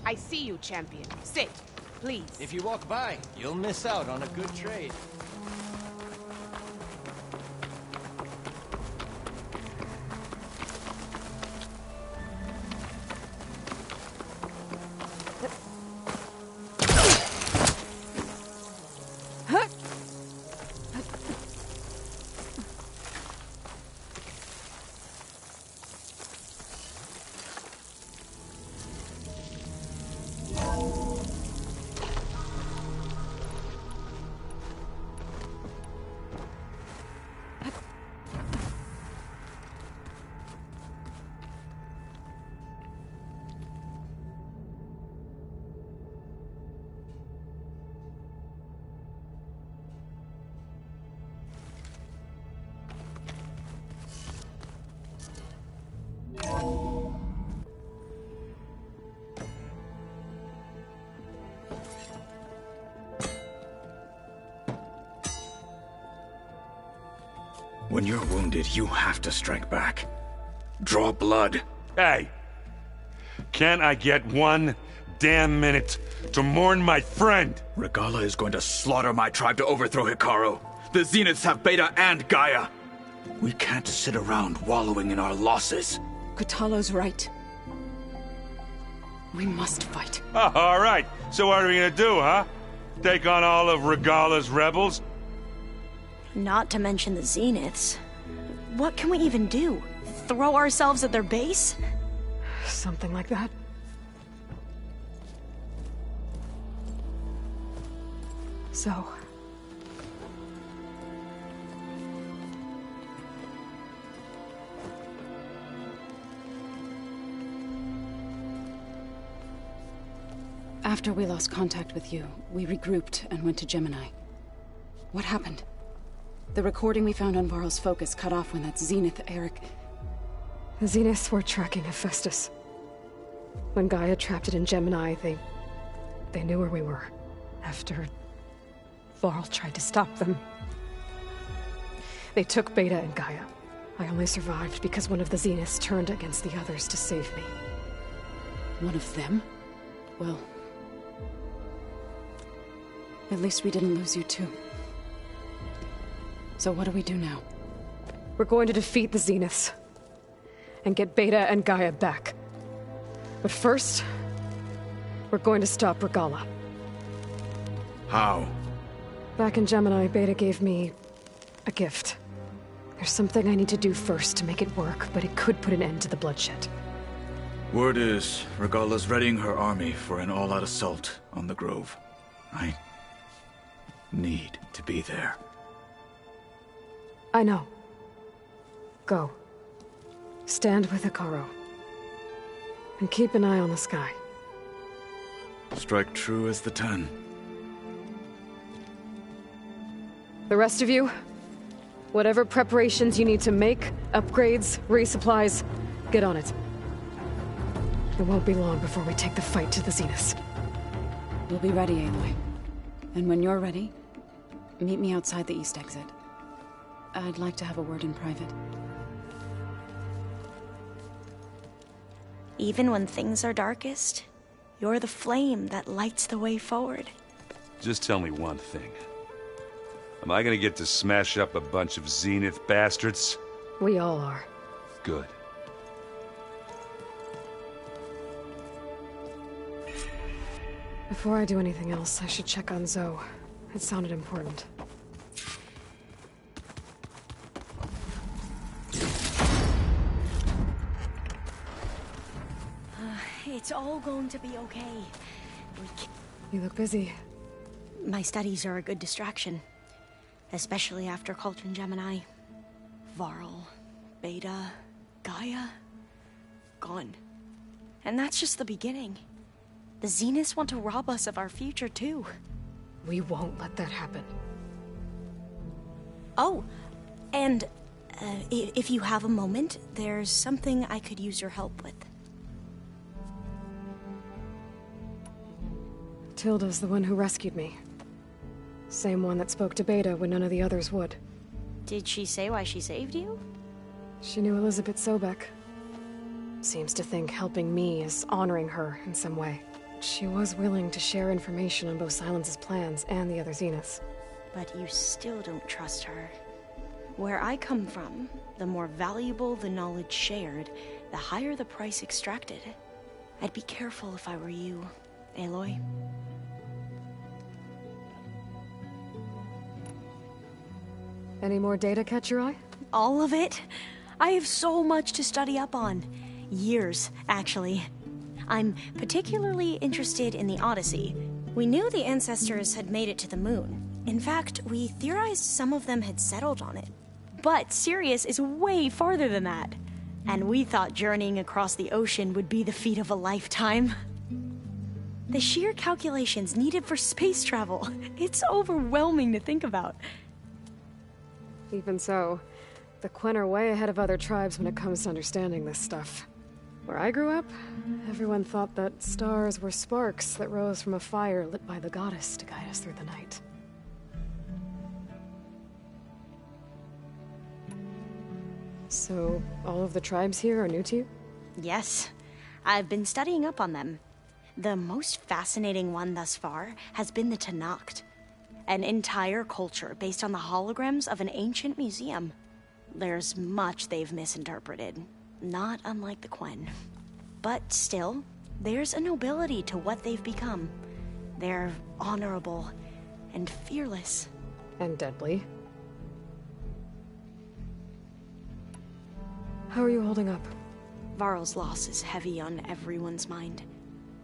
I see you, champion. Sit, please. If you walk by, you'll miss out on a good trade. When you're wounded, you have to strike back. Draw blood. Hey! Can't I get one damn minute to mourn my friend? Regalla is going to slaughter my tribe to overthrow Hikaru. The Zeniths have Beta and Gaia. We can't sit around wallowing in our losses. Kotallo's right. We must fight. Oh, all right. So what are we gonna do, huh? Take on all of Regalla's rebels? Not to mention the Zeniths. What can we even do? Throw ourselves at their base? Something like that. So... After we lost contact with you, we regrouped and went to Gemini. What happened? The recording we found on Varl's focus cut off when that Zenith Eric... The Zeniths were tracking Hephaestus. When Gaia trapped it in Gemini, they knew where we were. After Varl tried to stop them. They took Beta and Gaia. I only survived because one of the Zeniths turned against the others to save me. One of them? Well... at least we didn't lose you too. So what do we do now? We're going to defeat the Zeniths. And get Beta and Gaia back. But first... we're going to stop Regalla. How? Back in Gemini, Beta gave me... a gift. There's something I need to do first to make it work, but it could put an end to the bloodshed. Word is, Regalla's readying her army for an all-out assault on the Grove. I... need to be there. I know. Go. Stand with Hikaru. And keep an eye on the sky. Strike true as the 10. The rest of you, whatever preparations you need to make, upgrades, resupplies, get on it. It won't be long before we take the fight to the Zeniths. We'll be ready, Aloy. And when you're ready, meet me outside the east exit. I'd like to have a word in private. Even when things are darkest, you're the flame that lights the way forward. Just tell me one thing. Am I gonna get to smash up a bunch of Zenith bastards? We all are. Good. Before I do anything else, I should check on Zoe. It sounded important. It's all going to be okay. You look busy. My studies are a good distraction. Especially after Cauldron Gemini. Varl, Beta, Gaia... gone. And that's just the beginning. The Zeniths want to rob us of our future, too. We won't let that happen. Oh, and if you have a moment, there's something I could use your help with. Tilda's the one who rescued me. Same one that spoke to Beta when none of the others would. Did she say why she saved you? She knew Elizabeth Sobek. Seems to think helping me is honoring her in some way. she was willing to share information on both Silence's plans and the other Zeniths. But you still don't trust her. Where I come from, the more valuable the knowledge shared, the higher the price extracted. I'd be careful if I were you, Aloy. Any more data catch your eye? All of it? I have so much to study up on. Years, actually. I'm particularly interested in the Odyssey. We knew the ancestors had made it to the moon. In fact, we theorized some of them had settled on it. But Sirius is way farther than that. And we thought journeying across the ocean would be the feat of a lifetime. The sheer calculations needed for space travel, it's overwhelming to think about. Even so, the Quen are way ahead of other tribes when it comes to understanding this stuff. Where I grew up, everyone thought that stars were sparks that rose from a fire lit by the goddess to guide us through the night. So, all of the tribes here are new to you? Yes, I've been studying up on them. The most fascinating one thus far has been the Tenakth, an entire culture based on the holograms of an ancient museum. There's much they've misinterpreted, not unlike the Quen. But still, there's a nobility to what they've become. They're honorable and fearless. And deadly. How are you holding up? Varl's loss is heavy on everyone's mind.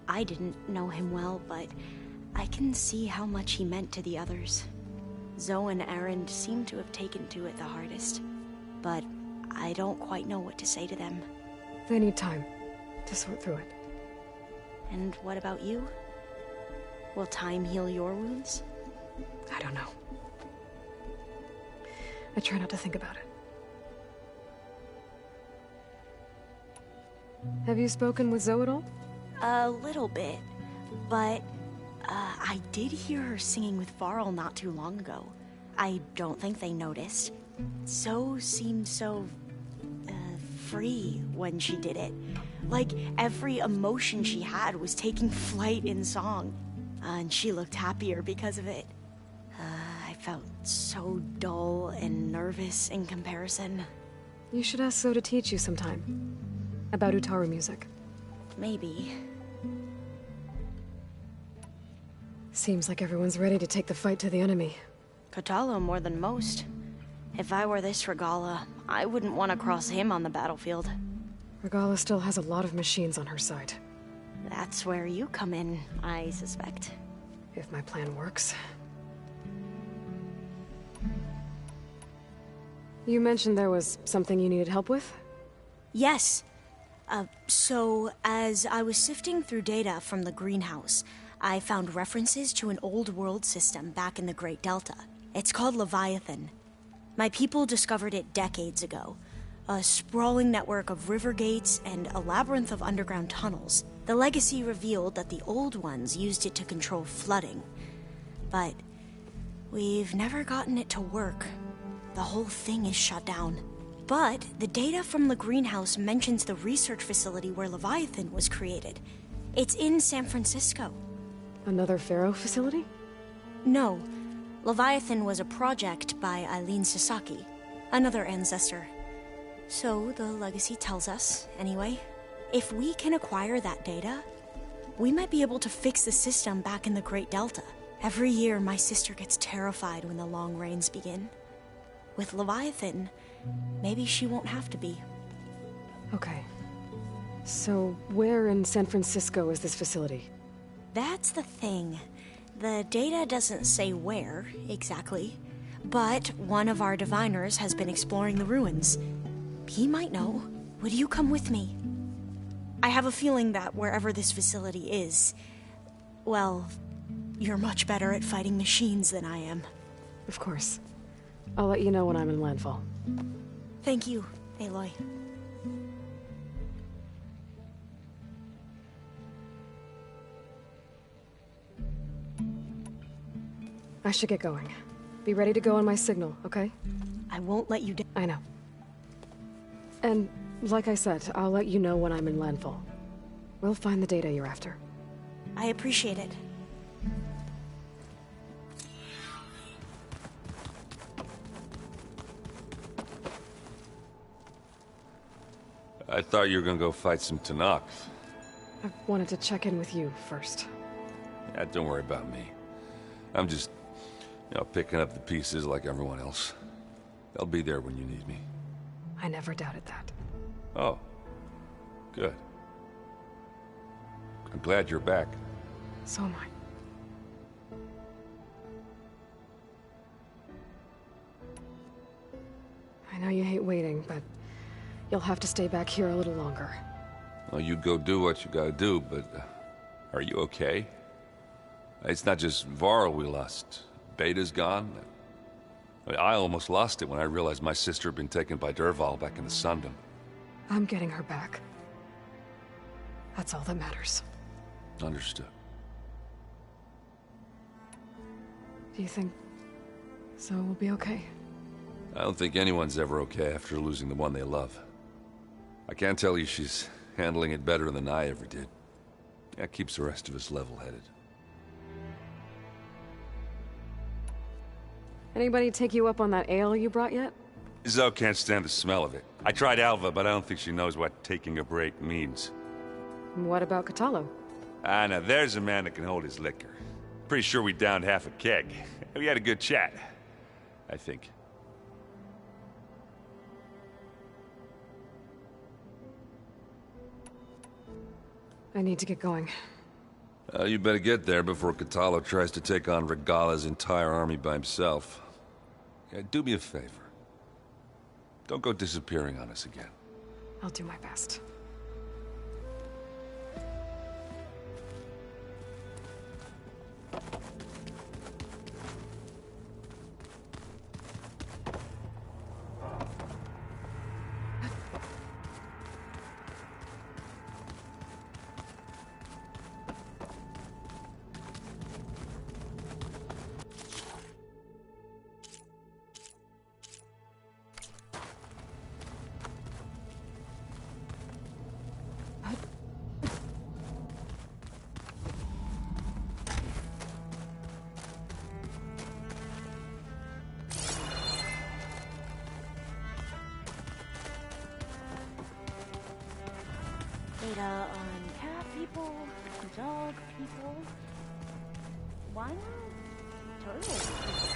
I didn't know him well, but I can see how much he meant to the others. Zoe and Erend seem to have taken to it the hardest, but I don't quite know what to say to them. They need time to sort through it. And what about you? Will time heal your wounds? I don't know. I try not to think about it. Have you spoken with Zoe at all? A little bit, but I did hear her singing with Varl not too long ago. I don't think they noticed. Zoe seemed so free when she did it. Like every emotion she had was taking flight in song. And she looked happier because of it. I felt so dull and nervous in comparison. You should ask Zoe to teach you sometime. About Utaru music. Maybe. Seems like everyone's ready to take the fight to the enemy. Kotallo more than most. If I were this Regala, I wouldn't want to cross him on the battlefield. Regala still has a lot of machines on her side. That's where you come in, I suspect. If my plan works. You mentioned there was something you needed help with? Yes. So, as I was sifting through data from the greenhouse, I found references to an old world system back in the Great Delta. It's called Leviathan. My people discovered it decades ago. A sprawling network of river gates and a labyrinth of underground tunnels. The legacy revealed that the old ones used it to control flooding. But we've never gotten it to work. The whole thing is shut down. But the data from the greenhouse mentions the research facility where Leviathan was created. It's in San Francisco. Another Pharaoh facility? No. Leviathan was a project by Eileen Sasaki, another ancestor. So the legacy tells us, anyway. If we can acquire that data, we might be able to fix the system back in the Great Delta. Every year, my sister gets terrified when the long rains begin. With Leviathan, maybe she won't have to be. Okay. So, where in San Francisco is this facility? That's the thing. The data doesn't say where, exactly. But one of our diviners has been exploring the ruins. He might know. Would you come with me? I have a feeling that wherever this facility is, well, you're much better at fighting machines than I am. Of course. I'll let you know when I'm in landfall. Thank you, Aloy. I should get going. Be ready to go on my signal, okay? I won't let you down. I know. And, like I said, I'll let you know when I'm in landfall. We'll find the data you're after. I appreciate it. I thought you were gonna go fight some Tanakh. I wanted to check in with you first. Yeah, don't worry about me. I'm just, picking up the pieces like everyone else. They'll be there when you need me. I never doubted that. Oh. Good. I'm glad you're back. So am I. I know you hate waiting, but you'll have to stay back here a little longer. Well, you go do what you gotta do, but are you okay? It's not just Varl we lost. Beta's gone. I almost lost it when I realized my sister had been taken by Dervahl back in the Sundom. I'm getting her back. That's all that matters. Understood. Do you think Zoe will be okay? I don't think anyone's ever okay after losing the one they love. I can't tell you she's handling it better than I ever did. That keeps the rest of us level-headed. Anybody take you up on that ale you brought yet? Zoe can't stand the smell of it. I tried Alva, but I don't think she knows what taking a break means. What about Katalo? Ah, now there's a man that can hold his liquor. Pretty sure we downed half a keg. We had a good chat, I think. I need to get going. You better get there before Katalo tries to take on Regala's entire army by himself. Do me a favor. Don't go disappearing on us again. I'll do my best. Data on cat people, dog people. Why not turtle people?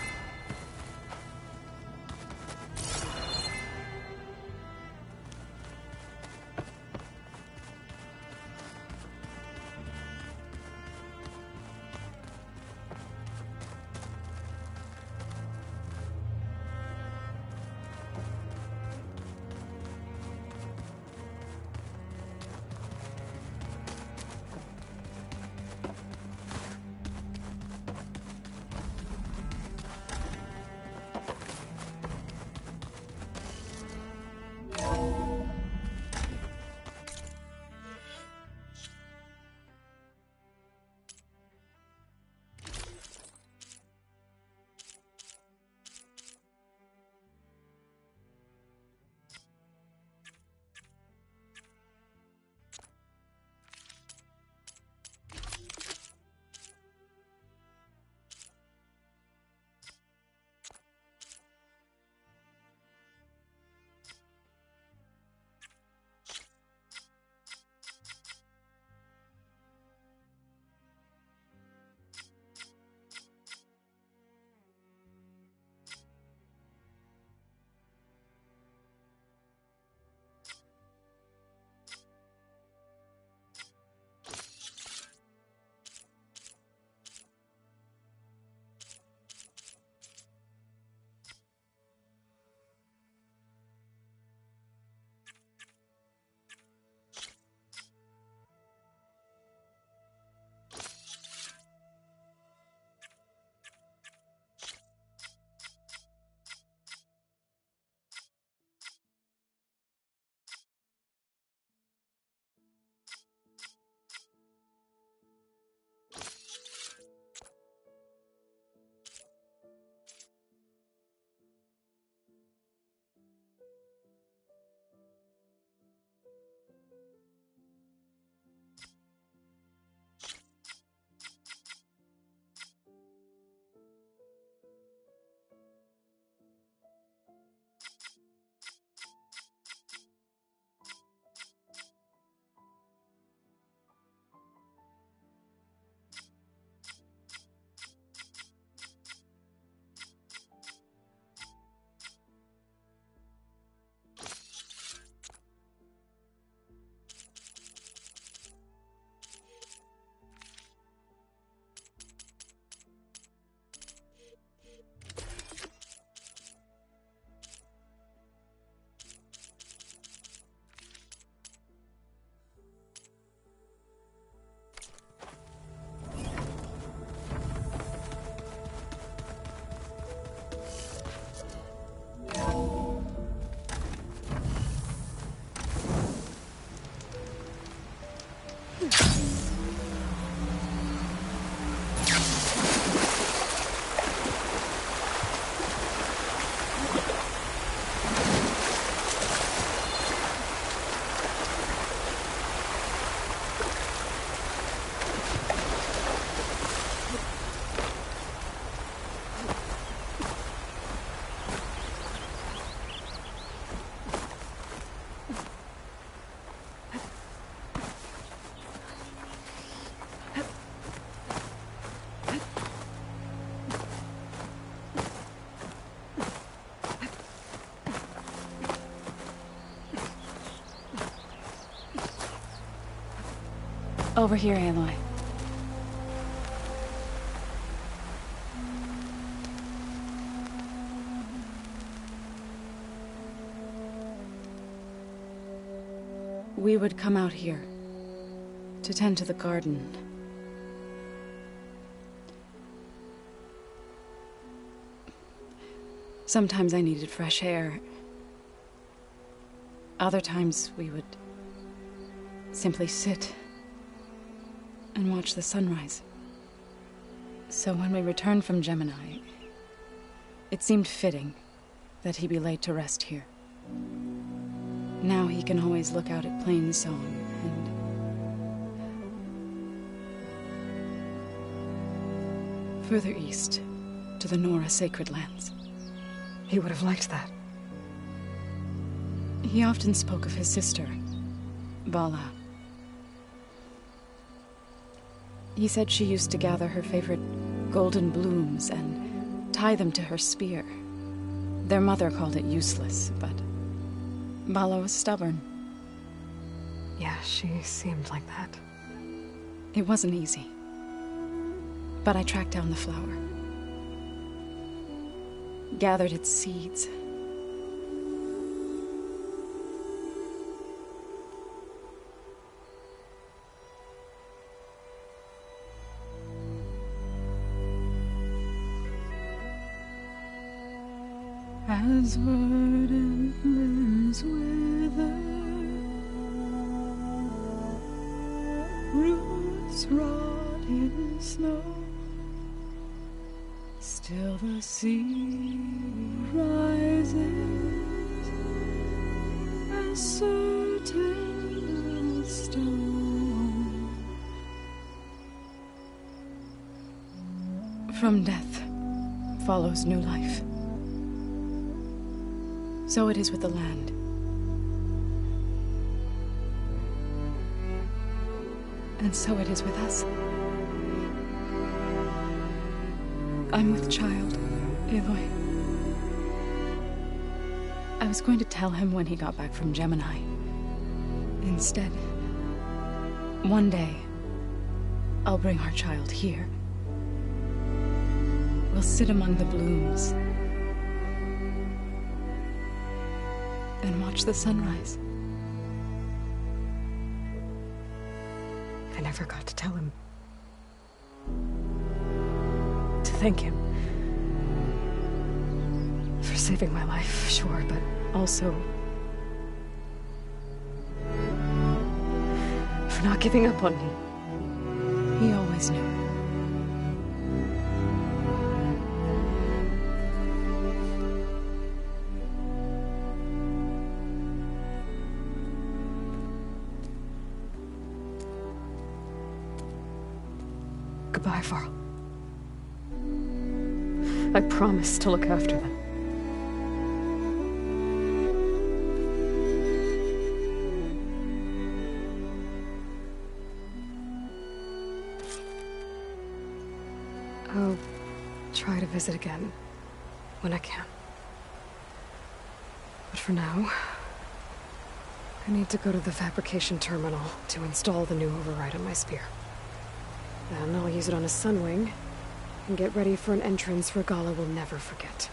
Over here, Aloy. We would come out here to tend to the garden. Sometimes I needed fresh air. Other times we would simply sit and watch the sunrise. So when we returned from Gemini, it seemed fitting that he be laid to rest here. Now he can always look out at Plainsong and further east to the Nora sacred lands. He would have liked that. He often spoke of his sister, Bala. He said she used to gather her favorite golden blooms and tie them to her spear. Their mother called it useless, but Bala was stubborn. Yeah, she seemed like that. It wasn't easy. But I tracked down the flower. Gathered its seeds. As verdant limbs wither, roots rot in snow, still the sea rises as certain as stone. From death follows new life. So it is with the land. And so it is with us. I'm with child, Aloy. I was going to tell him when he got back from Gemini. Instead, one day, I'll bring our child here. We'll sit among the blooms and watch the sunrise. I never got to tell him. To thank him. For saving my life, sure, but also for not giving up on me. He always knew. Goodbye, Varl. I promise to look after them. I'll try to visit again when I can. But for now, I need to go to the fabrication terminal to install the new override on my spear. Then I'll use it on a sunwing and get ready for an entrance Regalla will never forget.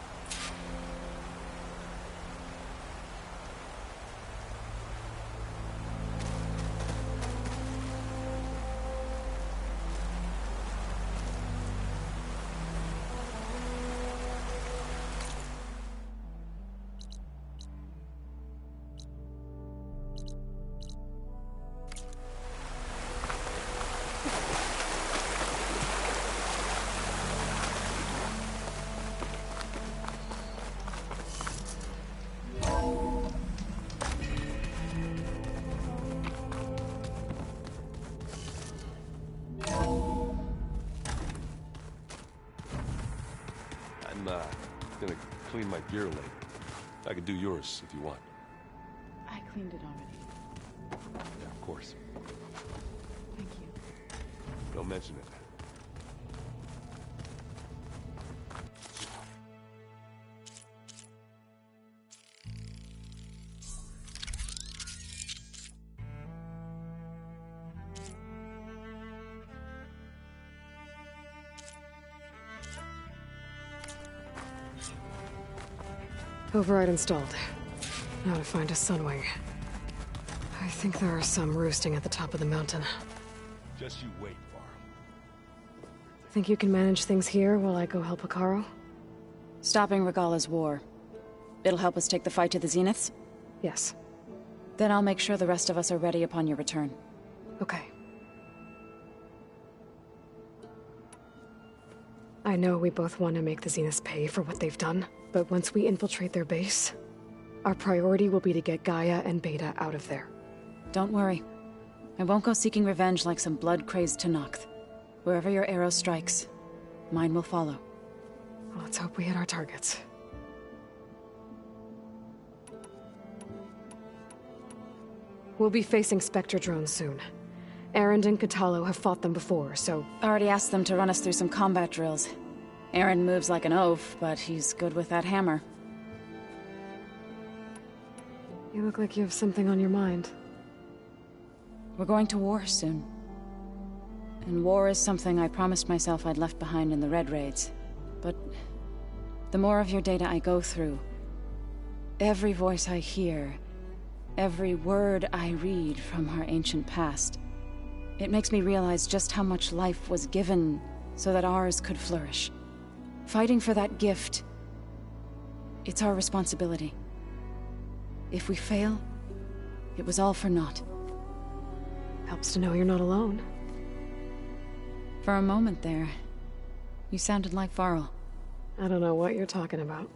I'm gonna clean my gear later. I can do yours if you want. I cleaned it already. Yeah, of course. Thank you. Don't mention it. Override installed. Now to find a sunwing. I think there are some roosting at the top of the mountain. Just you wait, Varl. Think you can manage things here while I go help Hekarro? Stopping Regalla's war. It'll help us take the fight to the Zeniths? Yes. Then I'll make sure the rest of us are ready upon your return. Okay. I know we both want to make the Zeniths pay for what they've done, but once we infiltrate their base, our priority will be to get Gaia and Beta out of there. Don't worry. I won't go seeking revenge like some blood-crazed Tenakth. Wherever your arrow strikes, mine will follow. Let's hope we hit our targets. We'll be facing Spectre drones soon. Erend and Katalo have fought them before, so... Already asked them to run us through some combat drills. Erend moves like an oaf, but he's good with that hammer. You look like you have something on your mind. We're going to war soon. And war is something I promised myself I'd left behind in the Red Raids. But the more of your data I go through, every voice I hear, every word I read from our ancient past, it makes me realize just how much life was given so that ours could flourish. Fighting for that gift, it's our responsibility. If we fail, it was all for naught. Helps to know you're not alone. For a moment there, you sounded like Varl. I don't know what you're talking about.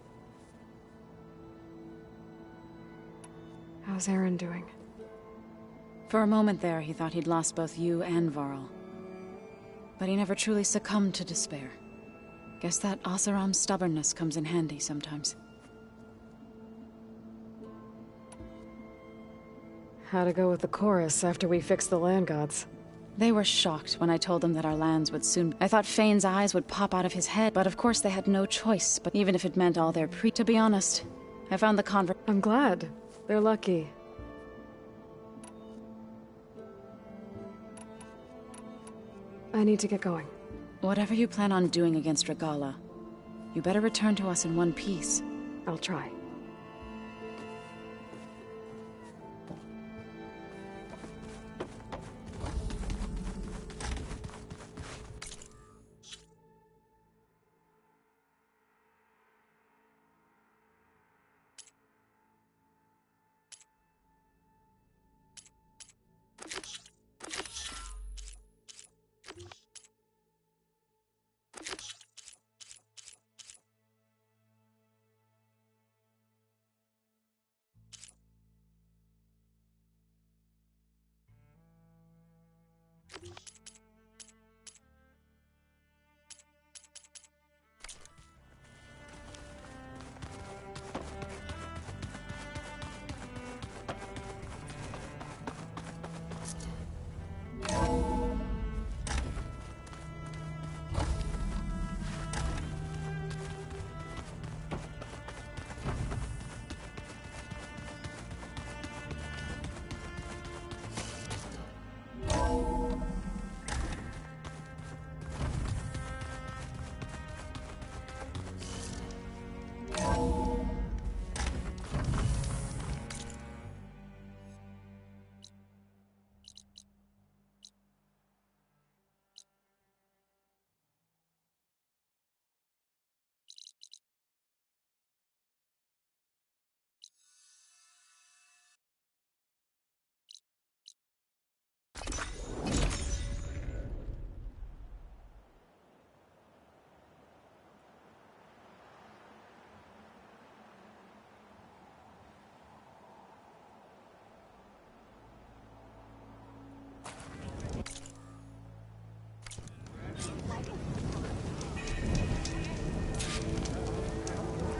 How's Erend doing? For a moment there, he thought he'd lost both you and Varl. But he never truly succumbed to despair. Guess that Oseram's stubbornness comes in handy sometimes. How to go with the chorus after we fixed the land gods? They were shocked when I told them that our lands would soon... I thought Fane's eyes would pop out of his head, but of course they had no choice. But even if it meant all their To be honest, I found the I'm glad. They're lucky. I need to get going. Whatever you plan on doing against Regalla, you better return to us in one piece. I'll try.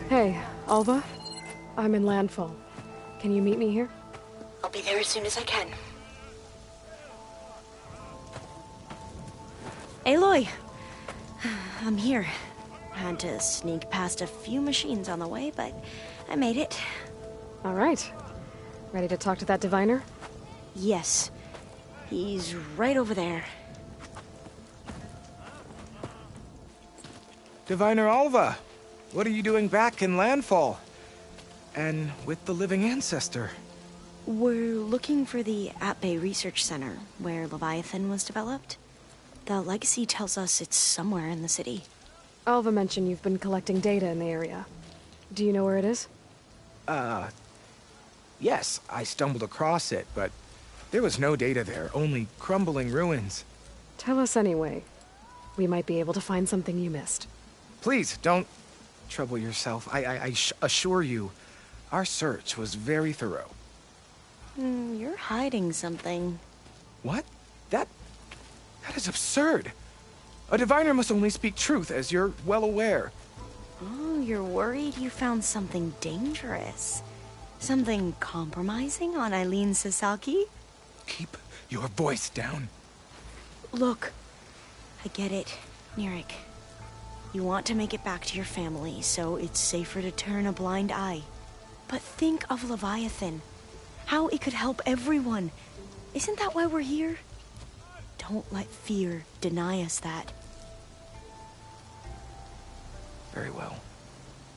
Hey, Alva? I'm in Landfall. Can you meet me here? I'll be there as soon as I can. Aloy! I'm here. Had to sneak past a few machines on the way, but I made it. All right. Ready to talk to that diviner? Yes. He's right over there. Diviner Alva, what are you doing back in Landfall? and with the living ancestor. We're looking for the At-Bay Research Center, where Leviathan was developed. The legacy tells us it's somewhere in the city. Alva mentioned you've been collecting data in the area. Do you know where it is? Yes, I stumbled across it, but there was no data there, only crumbling ruins. Tell us anyway. We might be able to find something you missed. Please, don't trouble yourself. I assure you, our search was very thorough. You're hiding something. What? That is absurd. A diviner must only speak truth, as you're well aware. Oh, you're worried you found something dangerous. Something compromising on Eileen Sasaki? Keep your voice down. Look, I get it, Nirik. You want to make it back to your family, so it's safer to turn a blind eye. But think of Leviathan. How it could help everyone. Isn't that why we're here? Don't let fear deny us that. Very well.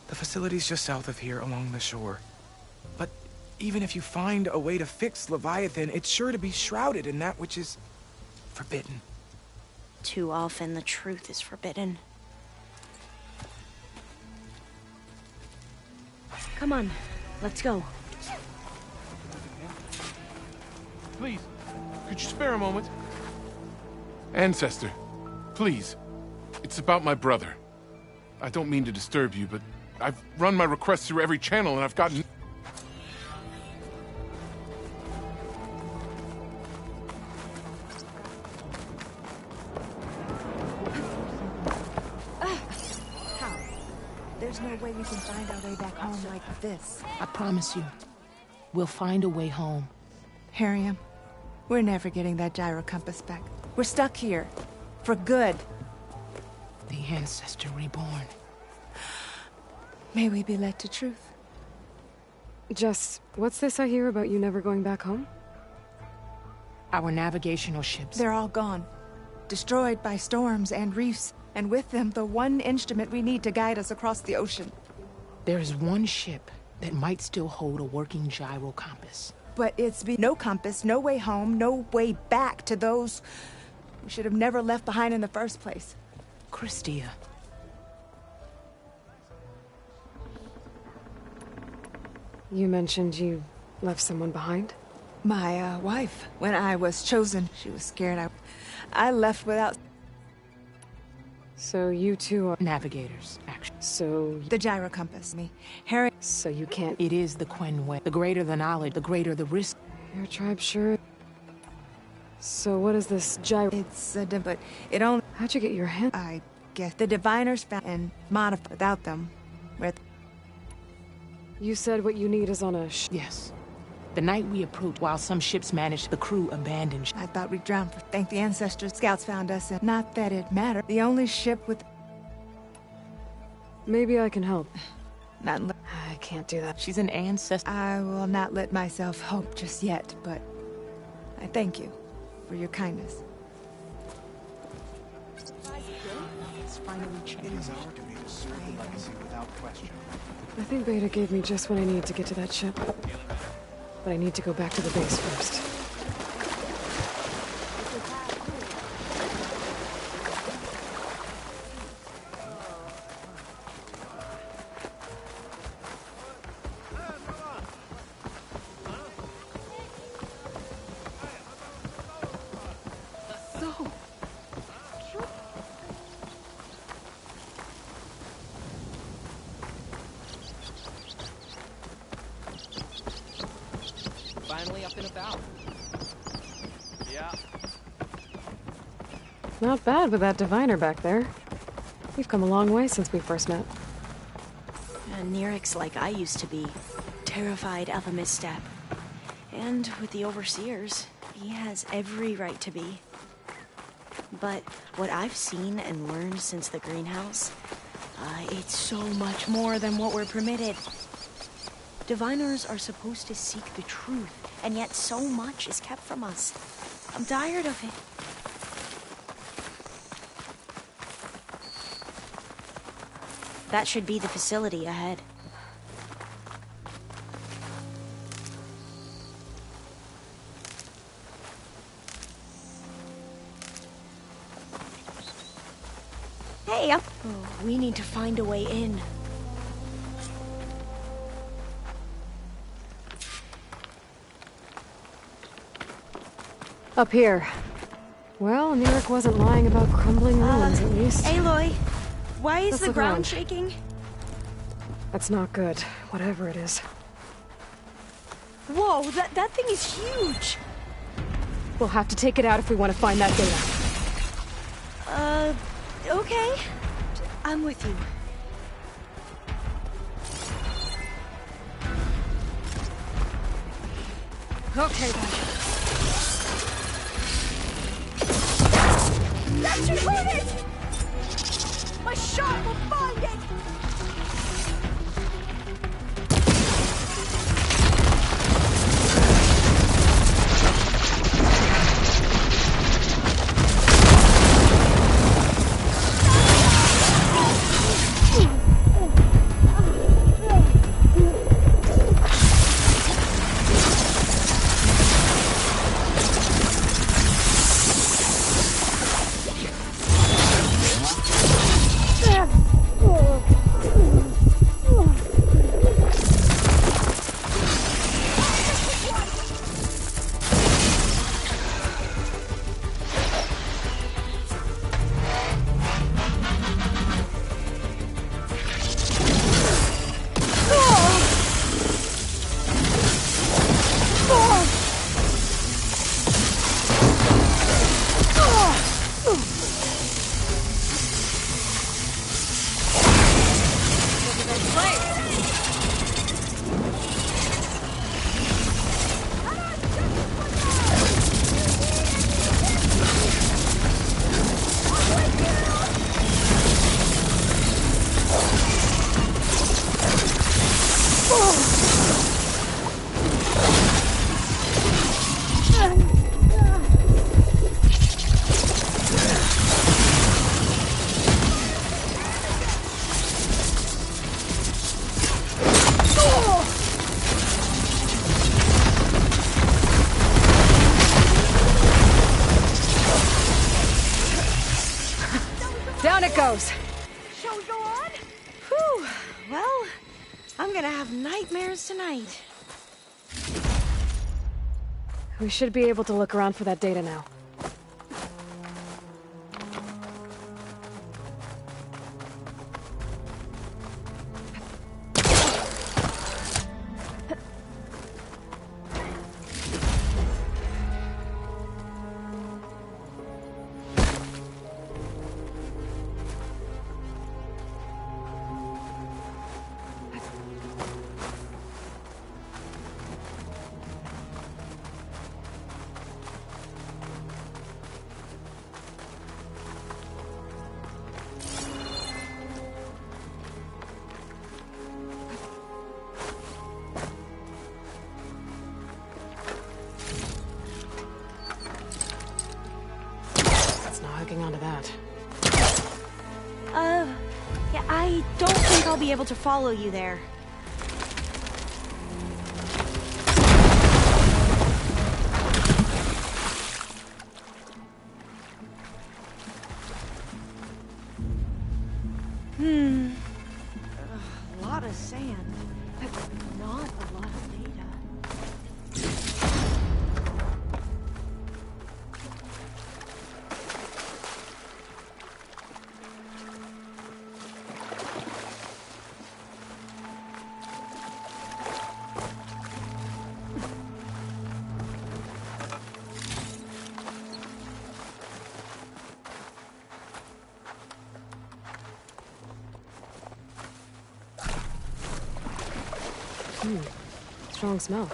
The facility's just south of here, along the shore. But even if you find a way to fix Leviathan, it's sure to be shrouded in that which is forbidden. Too often the truth is forbidden. Come on, let's go. Please, could you spare a moment? Ancestor, please. It's about my brother. I don't mean to disturb you, but I've run my requests through every channel and I've gotten... There's no way we can find our way back home like this. I promise you, we'll find a way home. Harriam, we're never getting that gyro compass back. We're stuck here. For good. The ancestor reborn. May we be led to truth. Jess, what's this I hear about you never going back home? Our navigational ships. They're all gone. Destroyed by storms and reefs. And with them, the one instrument we need to guide us across the ocean. There is one ship that might still hold a working gyro compass. But it's no compass, no way home, no way back to those we should have never left behind in the first place. Christia. You mentioned you left someone behind? My wife. When I was chosen, she was scared. I left without... So you two are... navigators, actually. So... The gyro compass, me. Harry... So you can't... It is the Quen way. The greater the knowledge, the greater the risk. Your tribe sure... So what is this gyro... It's but it only... How'd you get your hand... I guess the diviners found and modified without them. You said what you need is on a Yes. The night we approached, while some ships managed, the crew abandoned. I thought we'd drown. Thank the ancestors. Scouts found us, and not that it mattered. The only ship with... Maybe I can help. Not... I can't do that. She's an ancestor. I will not let myself hope just yet, but I thank you for your kindness. It's finally changed. It is our duty to serve the legacy without question. I think Beta gave me just what I need to get to that ship. But I need to go back to the base first. Finally up and about. Yeah. Not bad with that diviner back there. We've come a long way since we first met. And Nirik's like I used to be, terrified of a misstep. And with the Overseers, he has every right to be. But what I've seen and learned since the greenhouse, it's so much more than what we're permitted. Diviners are supposed to seek the truth, and yet so much is kept from us. I'm tired of it. That should be the facility ahead. Hey, we need to find a way in. Up here. Well, Nerik wasn't lying about crumbling ruins, at least. Aloy, why is Let's the look ground around. shaking? That's not good, whatever it is. Whoa, that thing is huge! We'll have to take it out if we want to find that data. Okay. I'm with you. Okay, then. That should hit it! My shot will find it! Down it goes! Shall we go on? Whew. Well, I'm gonna have nightmares tonight. We should be able to look around for that data now. Onto that. Yeah, I don't think I'll be able to follow you there. A lot of sand, but not a lot of data. Strong smell.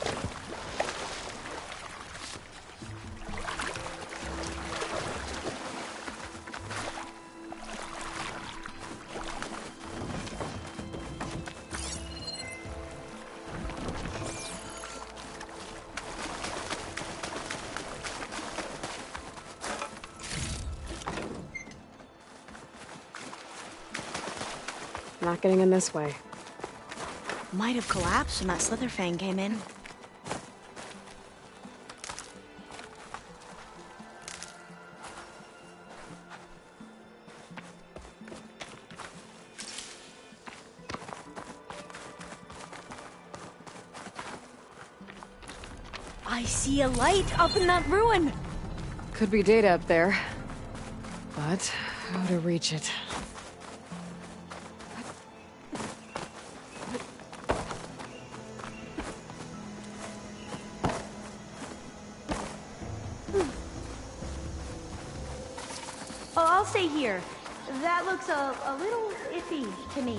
Not getting in this way. Might have collapsed when that Slitherfang came in. I see a light up in that ruin. Could be data up there. But how to reach it? Oh, I'll stay here. That looks a little iffy to me.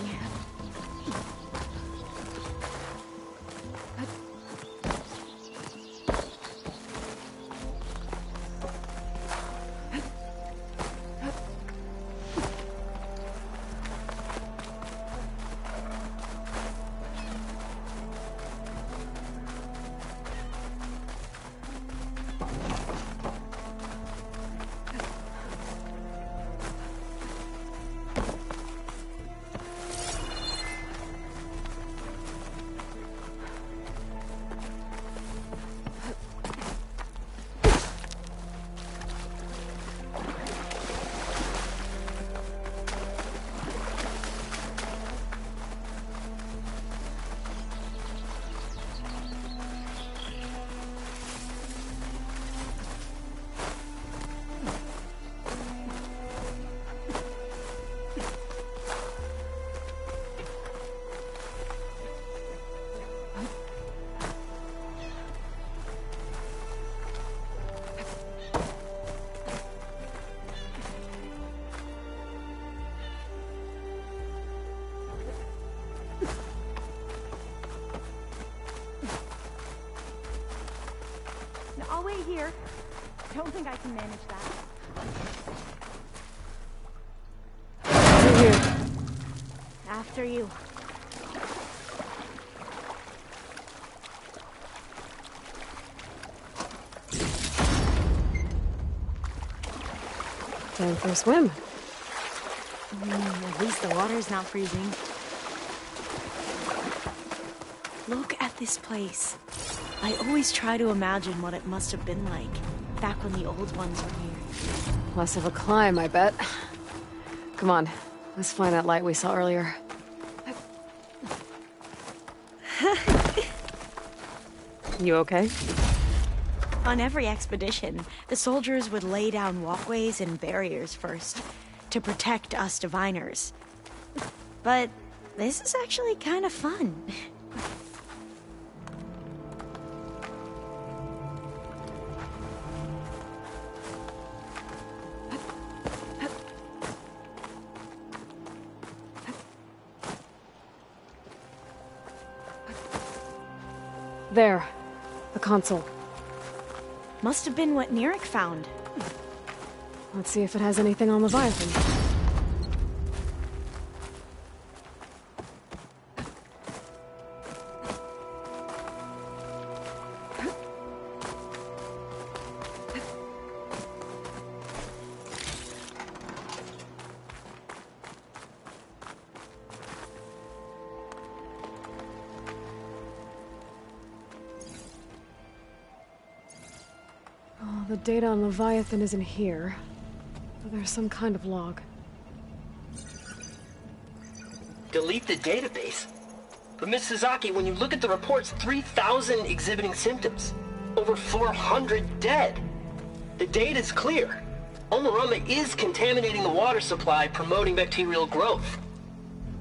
I'll wait here. Don't think I can manage that. Through here. After you. Time for a swim. At least the water's not freezing. Look at this place. I always try to imagine what it must have been like back when the old ones were here. Less of a climb, I bet. Come on, let's find that light we saw earlier. You okay? On every expedition, the soldiers would lay down walkways and barriers first to protect us diviners. But this is actually kind of fun. There. The console. Must have been what Neric found. Let's see if it has anything on Leviathan. The data on Leviathan isn't here, but there's some kind of log. Delete the database? But Miss Sasaki, when you look at the reports, 3,000 exhibiting symptoms. Over 400 dead. The data's clear. Omarama is contaminating the water supply, promoting bacterial growth.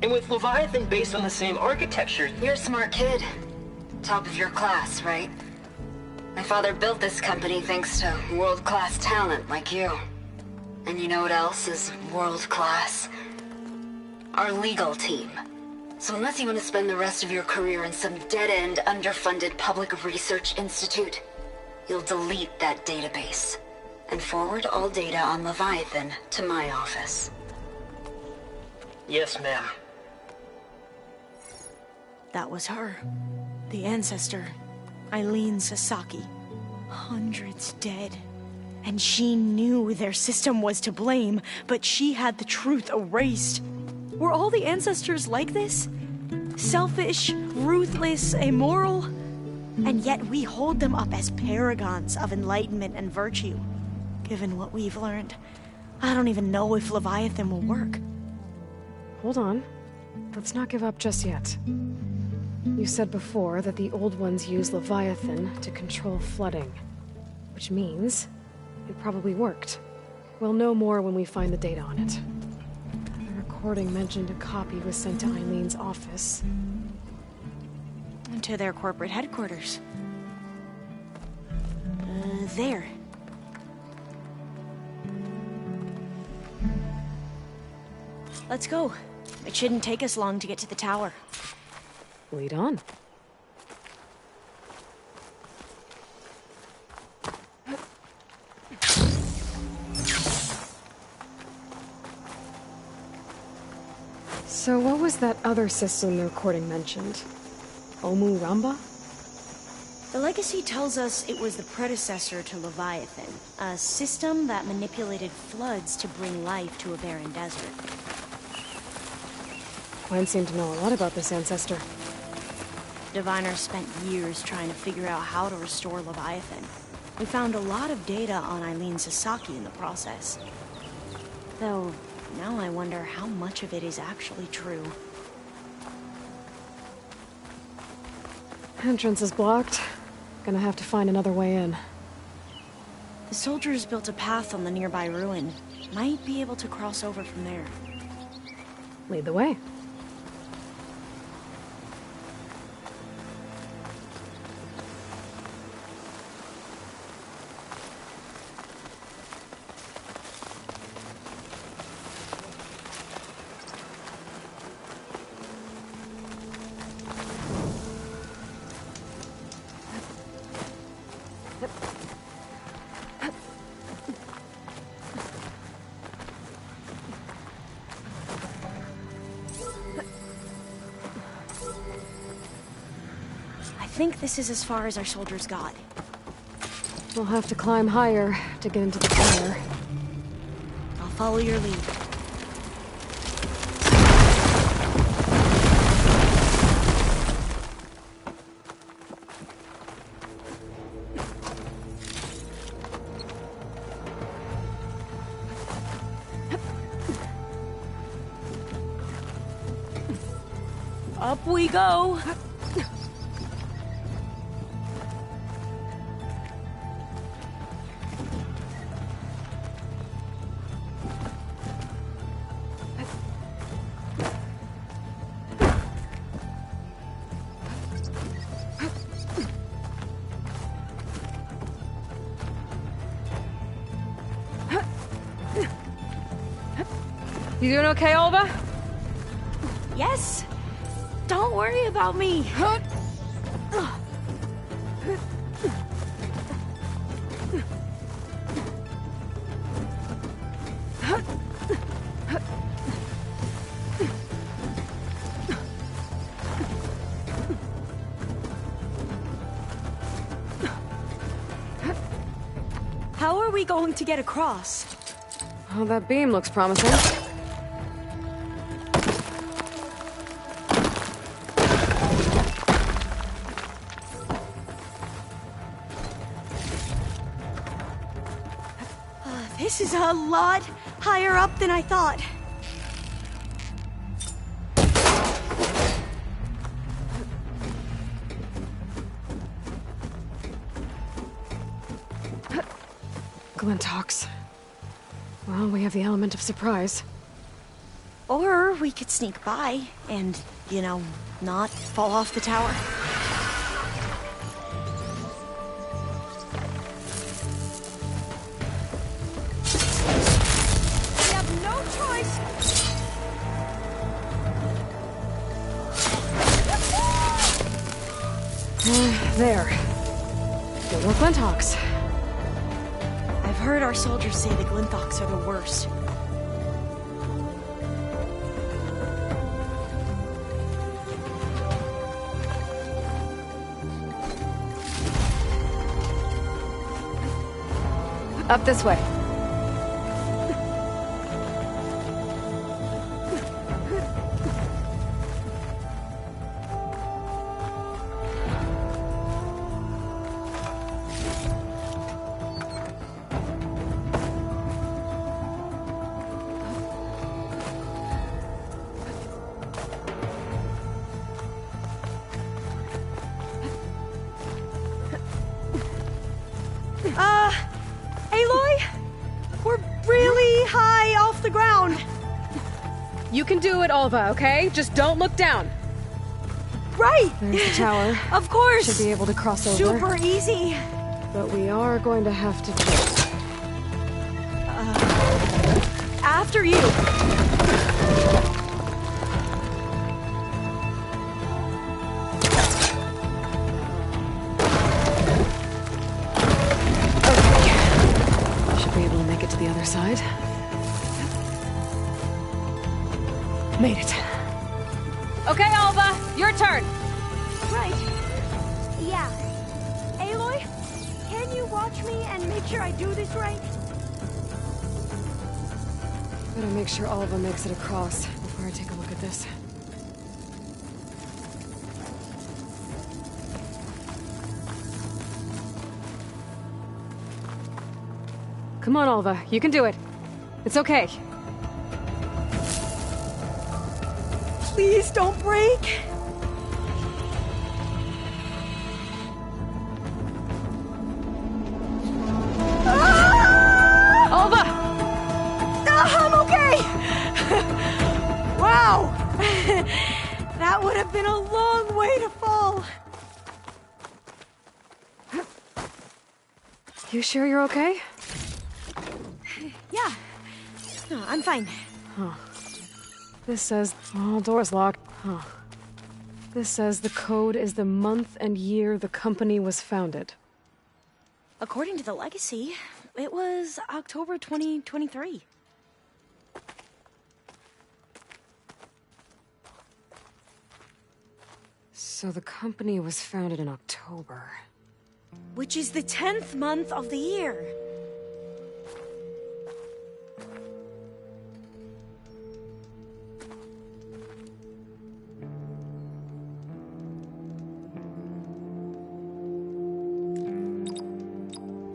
And with Leviathan based on the same architecture... You're a smart kid. Top of your class, right? My father built this company thanks to world-class talent like you. And you know what else is world-class? Our legal team. So unless you want to spend the rest of your career in some dead-end, underfunded public research institute, you'll delete that database and forward all data on Leviathan to my office. Yes, ma'am. That was her. The ancestor. Eileen Sasaki. Hundreds dead. And she knew their system was to blame, but she had the truth erased. Were all the ancestors like this? Selfish, ruthless, immoral? And yet we hold them up as paragons of enlightenment and virtue. Given what we've learned, I don't even know if Leviathan will work. Hold on. Let's not give up just yet. You said before that the Old Ones use Leviathan to control flooding. Which means it probably worked. We'll know more when we find the data on it. The recording mentioned a copy was sent to Eileen's office. And to their corporate headquarters. There. Let's go. It shouldn't take us long to get to the tower. Lead on. So what was that other system the recording mentioned? Omu Ramba? The legacy tells us it was the predecessor to Leviathan, a system that manipulated floods to bring life to a barren desert. Gwen seemed to know a lot about this ancestor. Diviners spent years trying to figure out how to restore Leviathan. We found a lot of data on Eileen Sasaki in the process. Though, now I wonder how much of it is actually true. Entrance is blocked. Gonna have to find another way in. The soldiers built a path on the nearby ruin. Might be able to cross over from there. Lead the way. I think this is as far as our soldiers got. We'll have to climb higher to get into the tower. I'll follow your lead. Up we go! You doing okay, Olva? Yes! Don't worry about me! How are we going to get across? Oh, that beam looks promising. This is a lot higher up than I thought. Glinthawks. Well, we have the element of surprise. Or we could sneak by and, you know, not fall off the tower. We have no choice. There. No more Glinthawks. I've heard our soldiers say the Glinthawks are the worst. Up this way. Aloy? We're really high off the ground. You can do it, Alva, okay? Just don't look down. Right! There's the tower. Of course! Should be able to cross over. Super easy. But we are going to have to jump. After you. Okay. Should be able to make it to the other side. Made it. Okay, Alva, your turn. Right. Yeah. Aloy, can you watch me and make sure I do this right? Better make sure Alva makes it across before I take a look at this. Come on, Alva. You can do it. It's okay. Please don't break. Alva! I'm okay! Wow! That would have been a long way to fall. You sure you're okay? Yeah. No, I'm fine. Huh. This says... Oh, door's locked. Huh. This says the code is the month and year the company was founded. According to the legacy, it was October 2023. So the company was founded in October. Which is the 10th month of the year.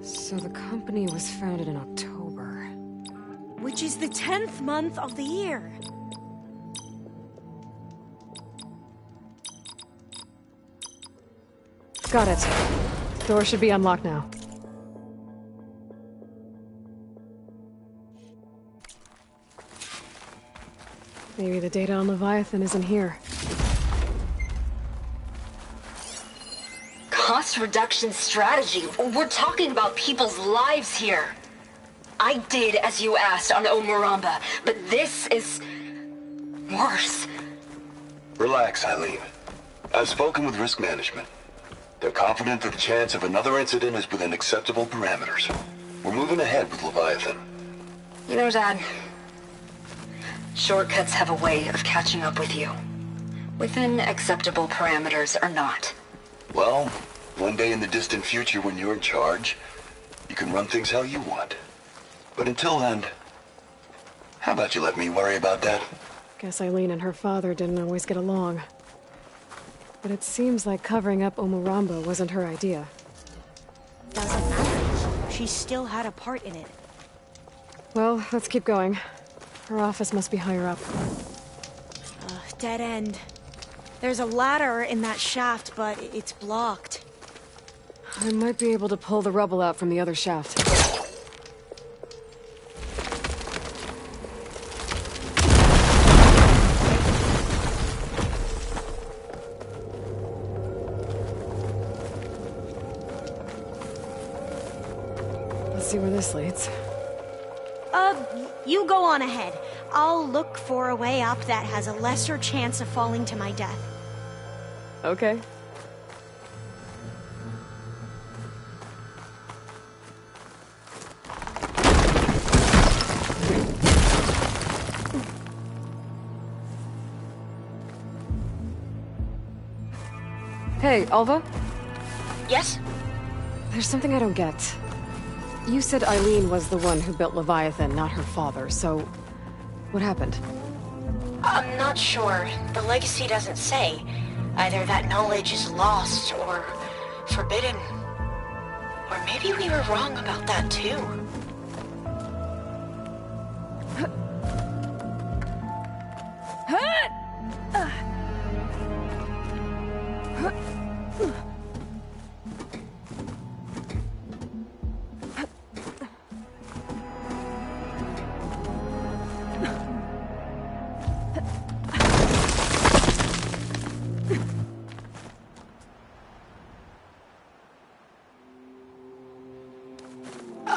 So the company was founded in October. Which is the 10th month of the year. Got it. Door should be unlocked now. Maybe the data on Leviathan isn't here. Cost reduction strategy. We're talking about people's lives here. I did as you asked on Omuramba, but this is worse. Relax, Eileen. I've spoken with risk management. They're confident that the chance of another incident is within acceptable parameters. We're moving ahead with Leviathan. You know, Dad, shortcuts have a way of catching up with you. Within acceptable parameters or not. Well, one day in the distant future when you're in charge, you can run things how you want. But until then, how about you let me worry about that? Guess Eileen and her father didn't always get along. But it seems like covering up Omuramba wasn't her idea. Doesn't matter. She still had a part in it. Well, let's keep going. Her office must be higher up. Dead end. There's a ladder in that shaft, but it's blocked. I might be able to pull the rubble out from the other shaft. Let's see where this leads. You go on ahead. I'll look for a way up that has a lesser chance of falling to my death. Okay. Hey, Alva? Yes? There's something I don't get. You said Eileen was the one who built Leviathan, not her father, so... what happened? I'm not sure. The legacy doesn't say. Either that knowledge is lost or forbidden. Or maybe we were wrong about that too.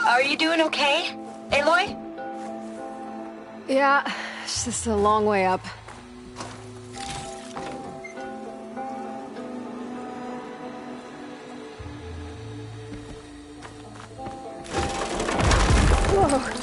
Are you doing okay, Aloy? Yeah, it's just a long way up. Whoa.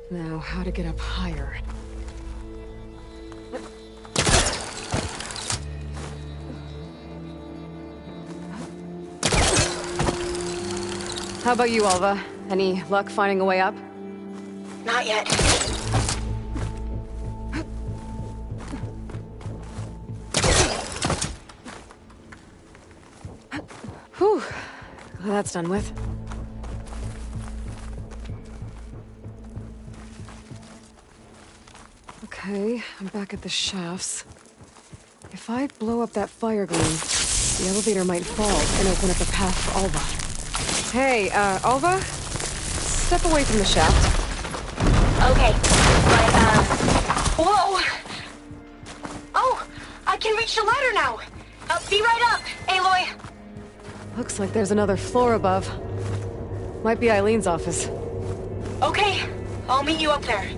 Now, how to get up higher? How about you, Alva? Any luck finding a way up? Not yet. Whew. Well, that's done with. Okay, I'm back at the shafts. If I blow up that fire gleam, the elevator might fall and open up a path for Alva. Hey, Alva? Step away from the shaft. Okay, but, whoa! Oh, I can reach the ladder now! Be right up, Aloy! Looks like there's another floor above. Might be Eileen's office. Okay, I'll meet you up there.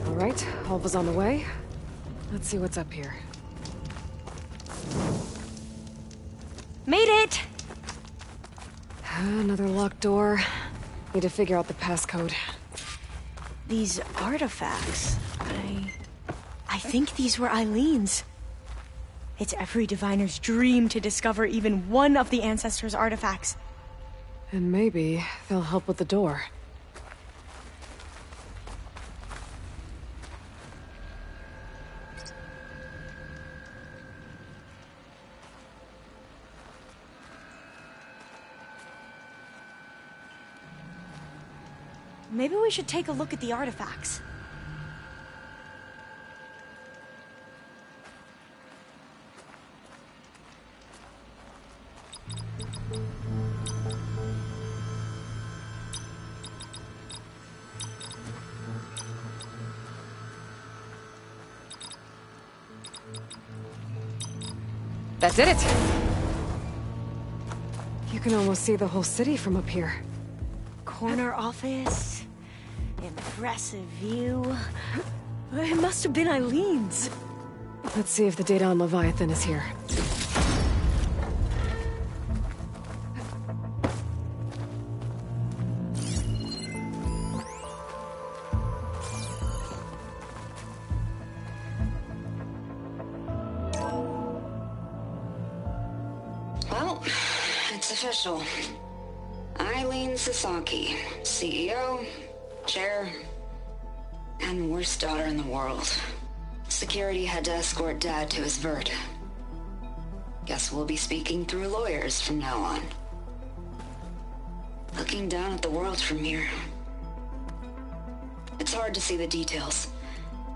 Alright, Alva's on the way. Let's see what's up here. Made it! Another locked door. Need to figure out the passcode. These artifacts, I think these were Eileen's. It's every diviner's dream to discover even one of the Ancestors' artifacts. And maybe they'll help with the door. Maybe we should take a look at the artifacts. That did it! You can almost see the whole city from up here. Corner office. Impressive view. It must have been Eileen's. Let's see if the data on Leviathan is here. Well, it's official. Eileen Sasaki, CEO, chair, and worst daughter in the world. Security had to escort Dad to his vert. Guess we'll be speaking through lawyers from now on. looking down at the world from here. It's hard to see the details.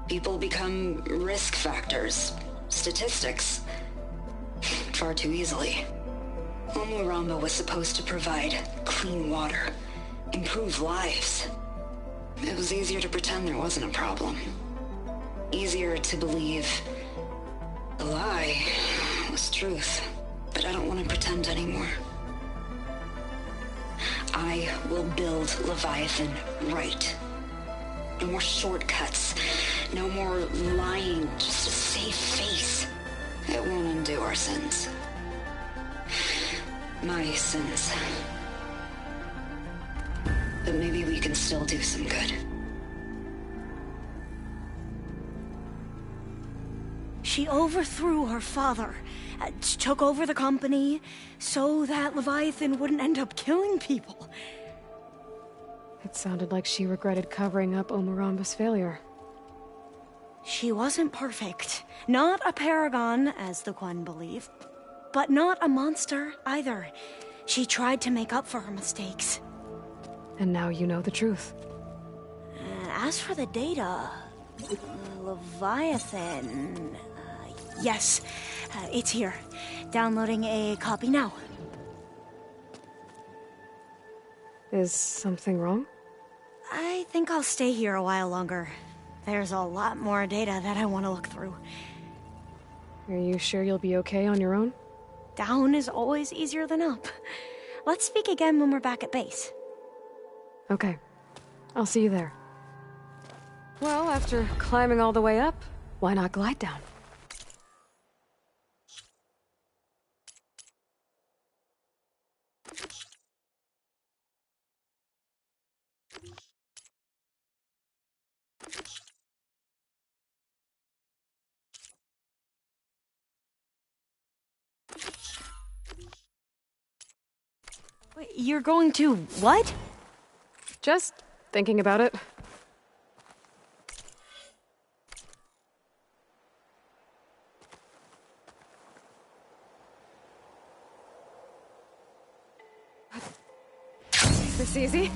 People become risk factors, statistics, far too easily. Omuramba was supposed to provide clean water, improve lives. It was easier to pretend there wasn't a problem. Easier to believe the lie was truth. But I don't want to pretend anymore. I will build Leviathan right. No more shortcuts. No more lying, just a safe face. It won't undo our sins. My sins. But maybe we can still do some good. She overthrew her father, took over the company, so that Leviathan wouldn't end up killing people. It sounded like she regretted covering up Omuramba's failure. She wasn't perfect. Not a paragon, as the Quan believe. But not a monster, either. She tried to make up for her mistakes. And now you know the truth. As for the data... Leviathan... yes, it's here. Downloading a copy now. Is something wrong? I think I'll stay here a while longer. There's a lot more data that I want to look through. Are you sure you'll be okay on your own? Down is always easier than up. Let's speak again when we're back at base. Okay. I'll see you there. Well, after climbing all the way up, why not glide down? Wait, you're going to what? Just thinking about it. Is this easy?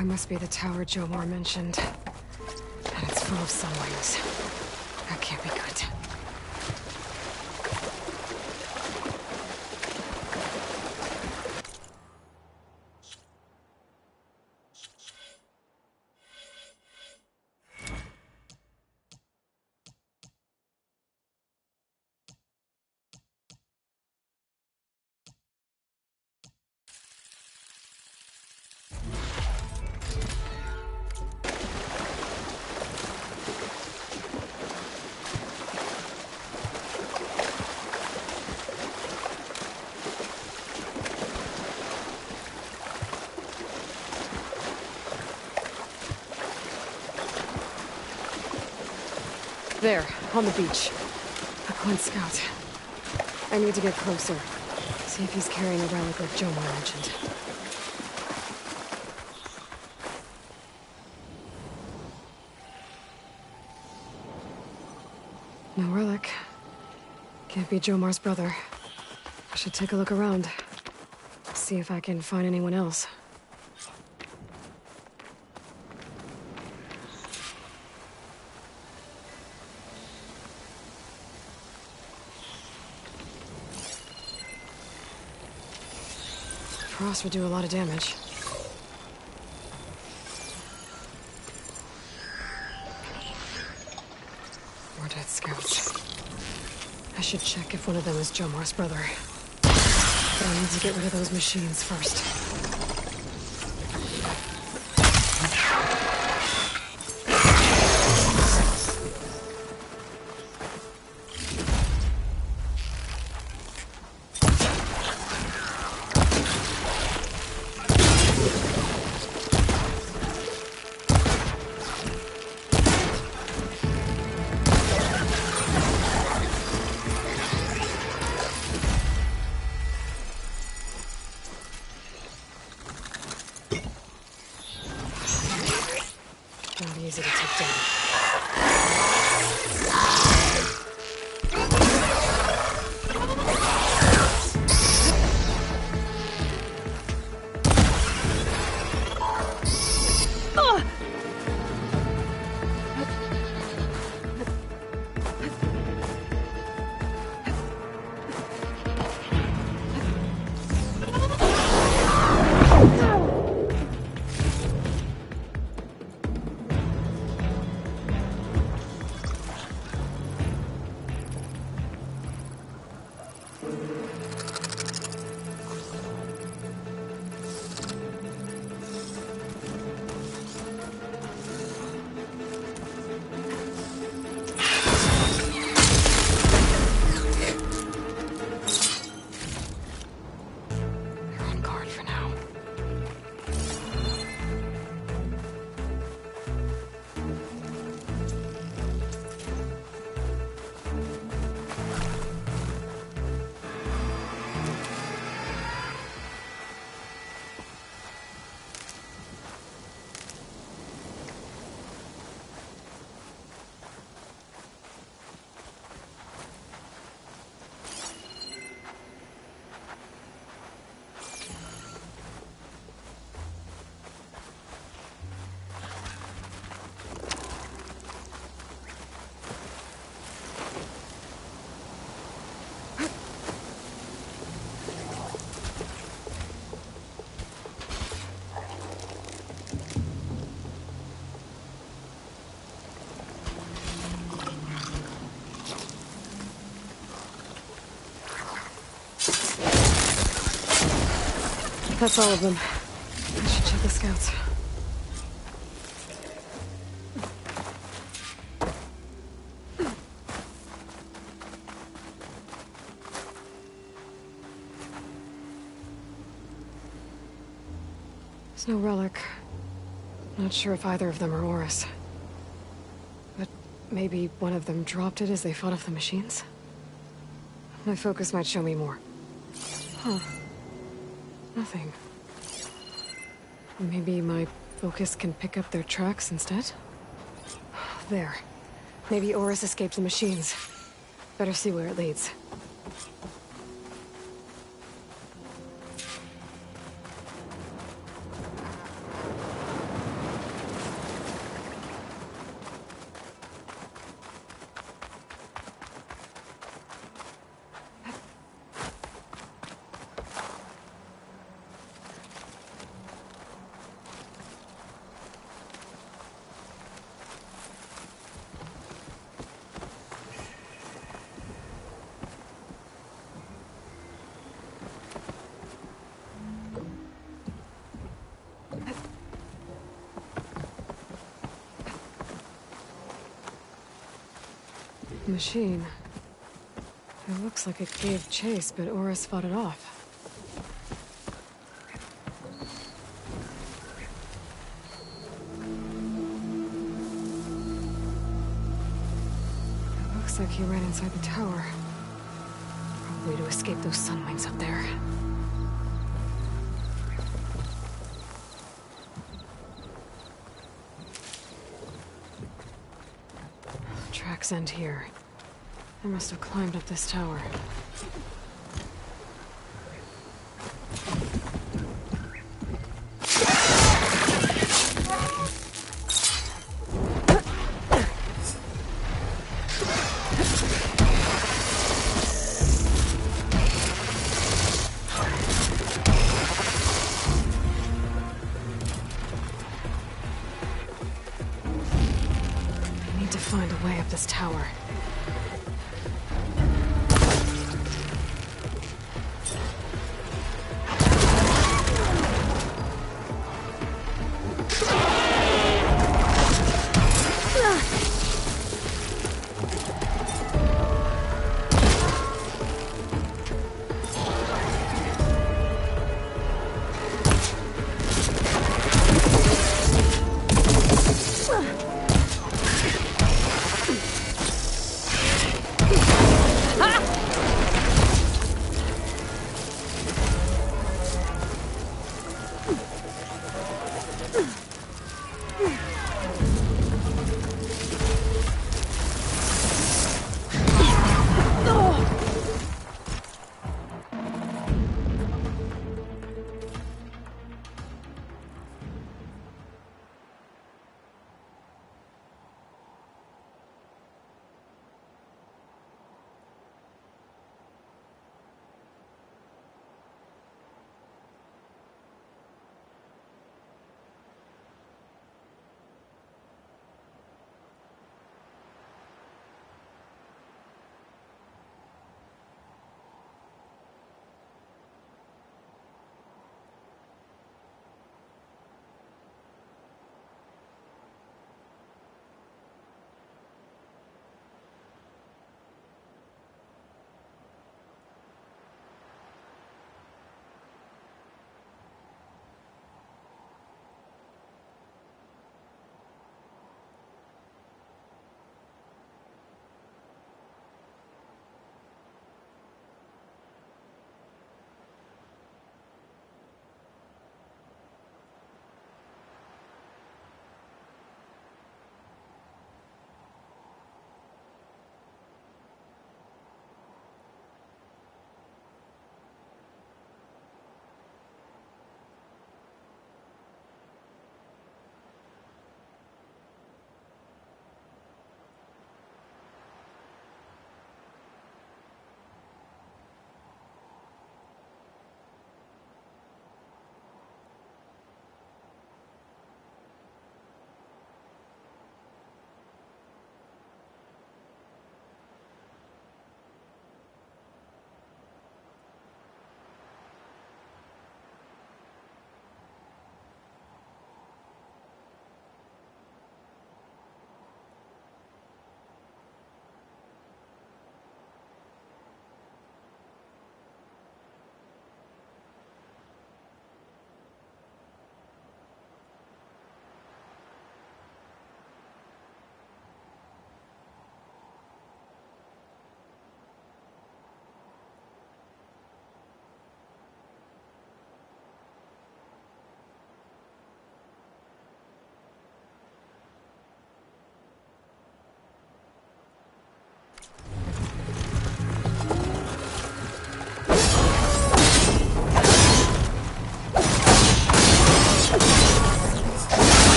It must be the tower Jomar mentioned. And it's full of sunwings. That can't be good. There, on the beach. A Quan scout. I need to get closer. See if he's carrying a relic like Jomar mentioned. No relic. Can't be Jomar's brother. I should take a look around. See if I can find anyone else. Frost would do a lot of damage. More dead scouts. I should check if one of them is Jomar's brother. But I need to get rid of those machines first. Easy to take down. That's all of them. I should check the scouts. There's no relic. Not sure if either of them are Oris. But maybe one of them dropped it as they fought off the machines? My focus might show me more. Huh. Nothing. Maybe my focus can pick up their tracks instead? There. Maybe Oris escaped the machines. Better see where it leads. Machine. It looks like it gave chase, but Oris fought it off. It looks like he ran inside the tower. Probably to escape those sunwings up there. Tracks end here. I must have climbed up this tower. find a way up this tower.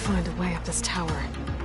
Find a way up this tower.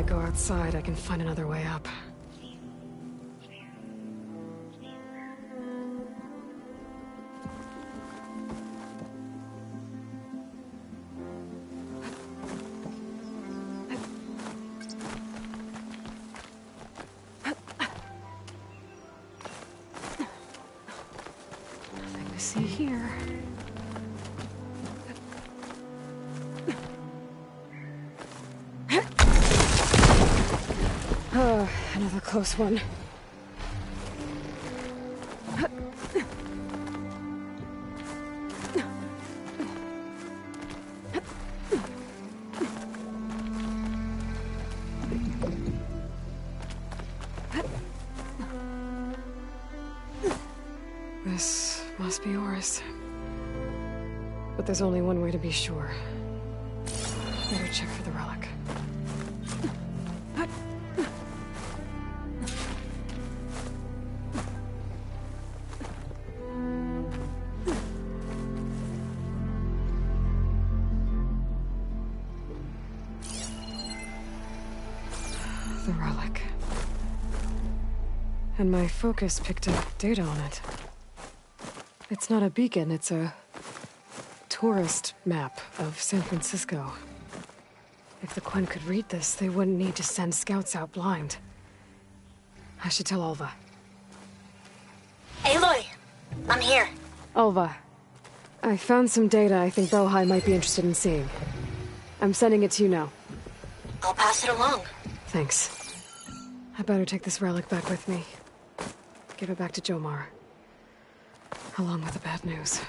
go outside, I can find another way up. Nothing to see here. Another close one. This must be Oris. But there's only one way to be sure. Better check for the relic. The relic. And my focus picked up data on it. It's not a beacon, it's a tourist map of San Francisco. If the Quen could read this, they wouldn't need to send scouts out blind. I should tell Alva. Aloy! I'm here. Alva, I found some data I think Bohai might be interested in seeing. I'm sending it to you now. I'll pass it along. Thanks. I better take this relic back with me. Give it back to Jomar. Along with the bad news.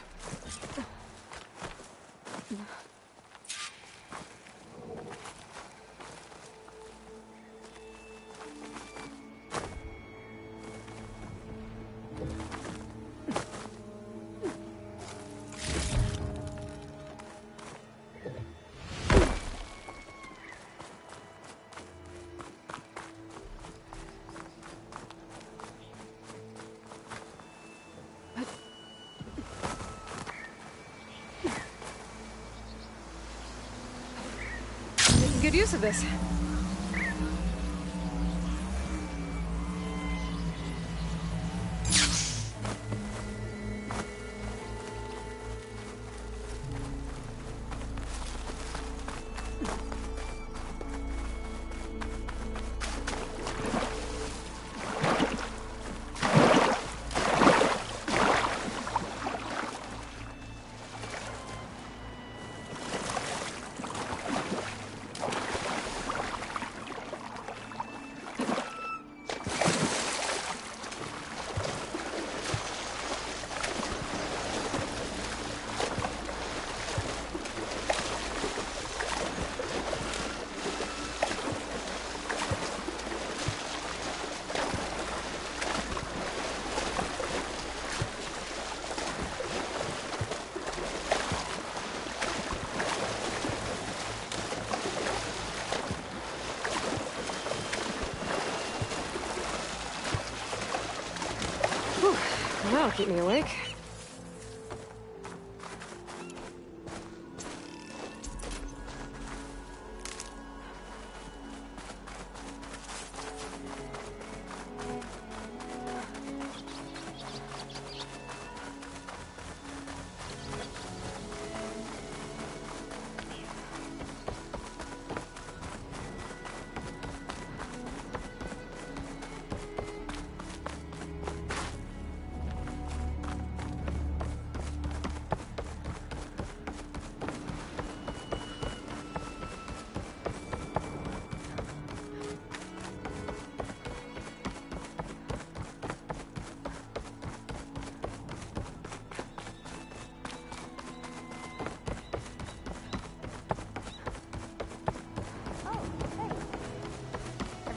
Good use of this. That'll keep me awake.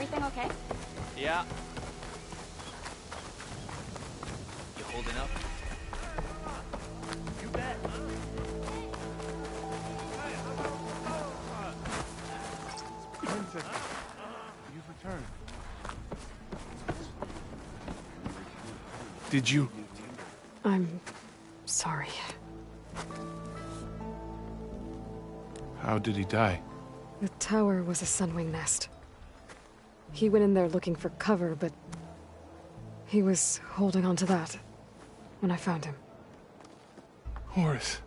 Everything okay? Yeah. You holding up? You bet. Princess, you've returned. Did you? I'm sorry. How did he die? The tower was a sunwing nest. He went in there looking for cover, but he was holding on to that when I found him. Horace.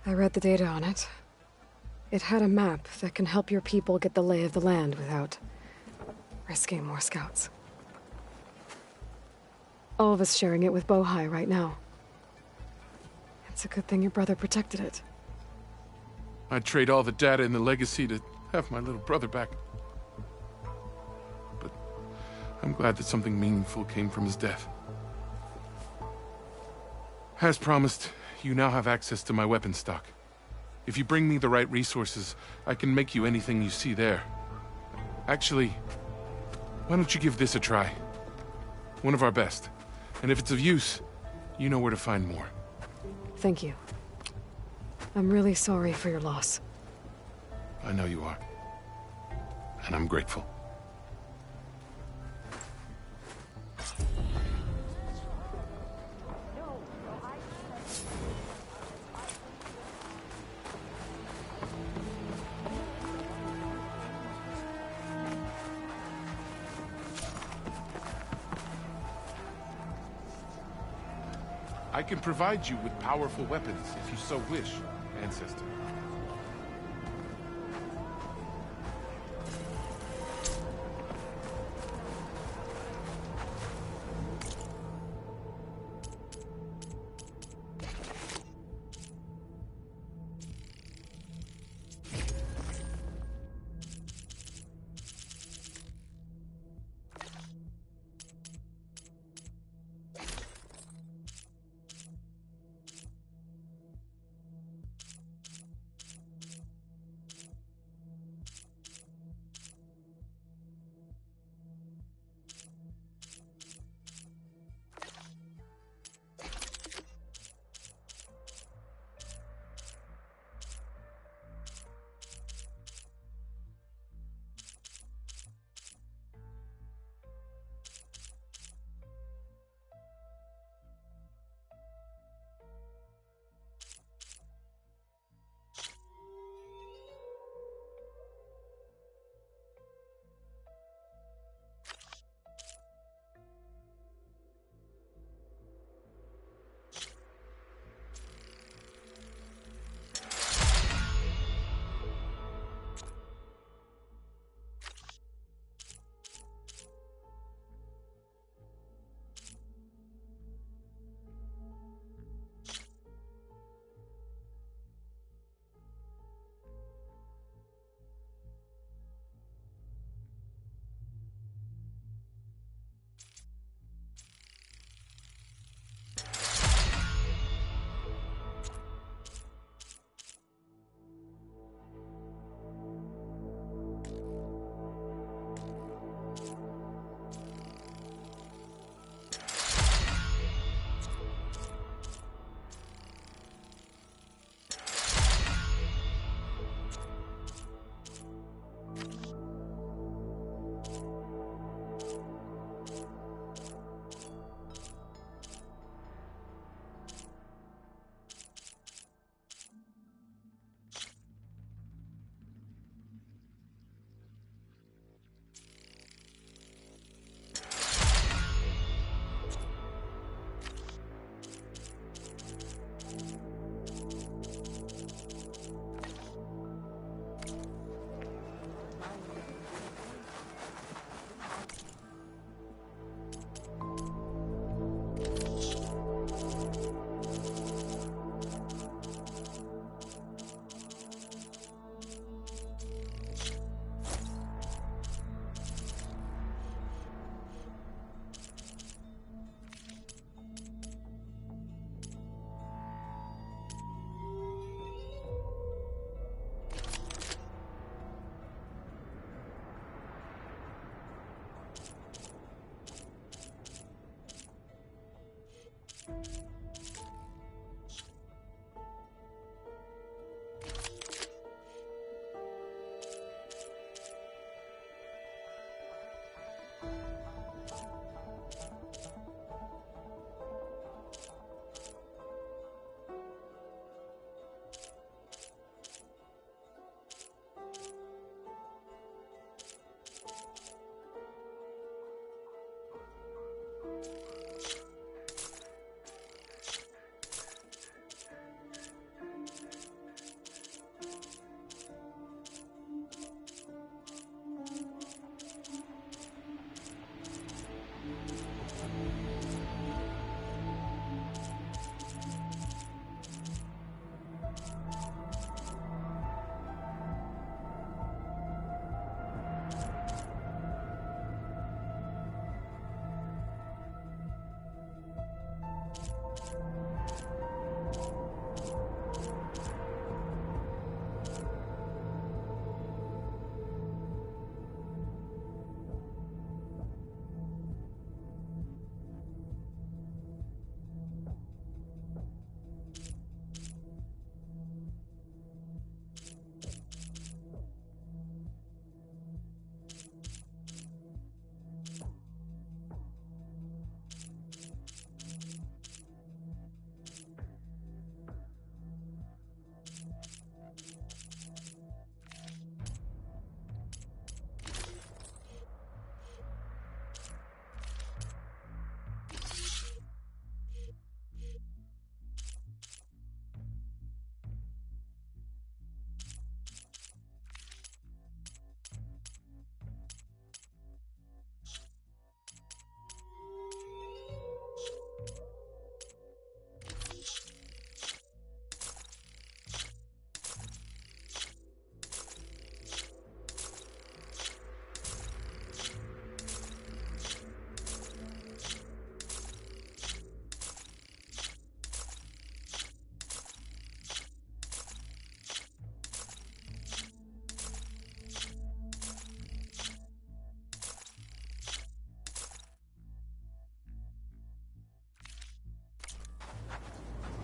I read the data on it. It had a map that can help your people get the lay of the land without risking more scouts. All of us sharing it with Bohai right now. It's a good thing your brother protected it. I'd trade all the data in the legacy to have my little brother back. But I'm glad that something meaningful came from his death. As promised, you now have access to my weapon stock. If you bring me the right resources, I can make you anything you see there. Actually, why don't you give this a try? One of our best. And if it's of use, you know where to find more. Thank you. I'm really sorry for your loss. I know you are. And I'm grateful. I can provide you with powerful weapons if you so wish, Ancestor.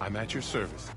I'm at your service.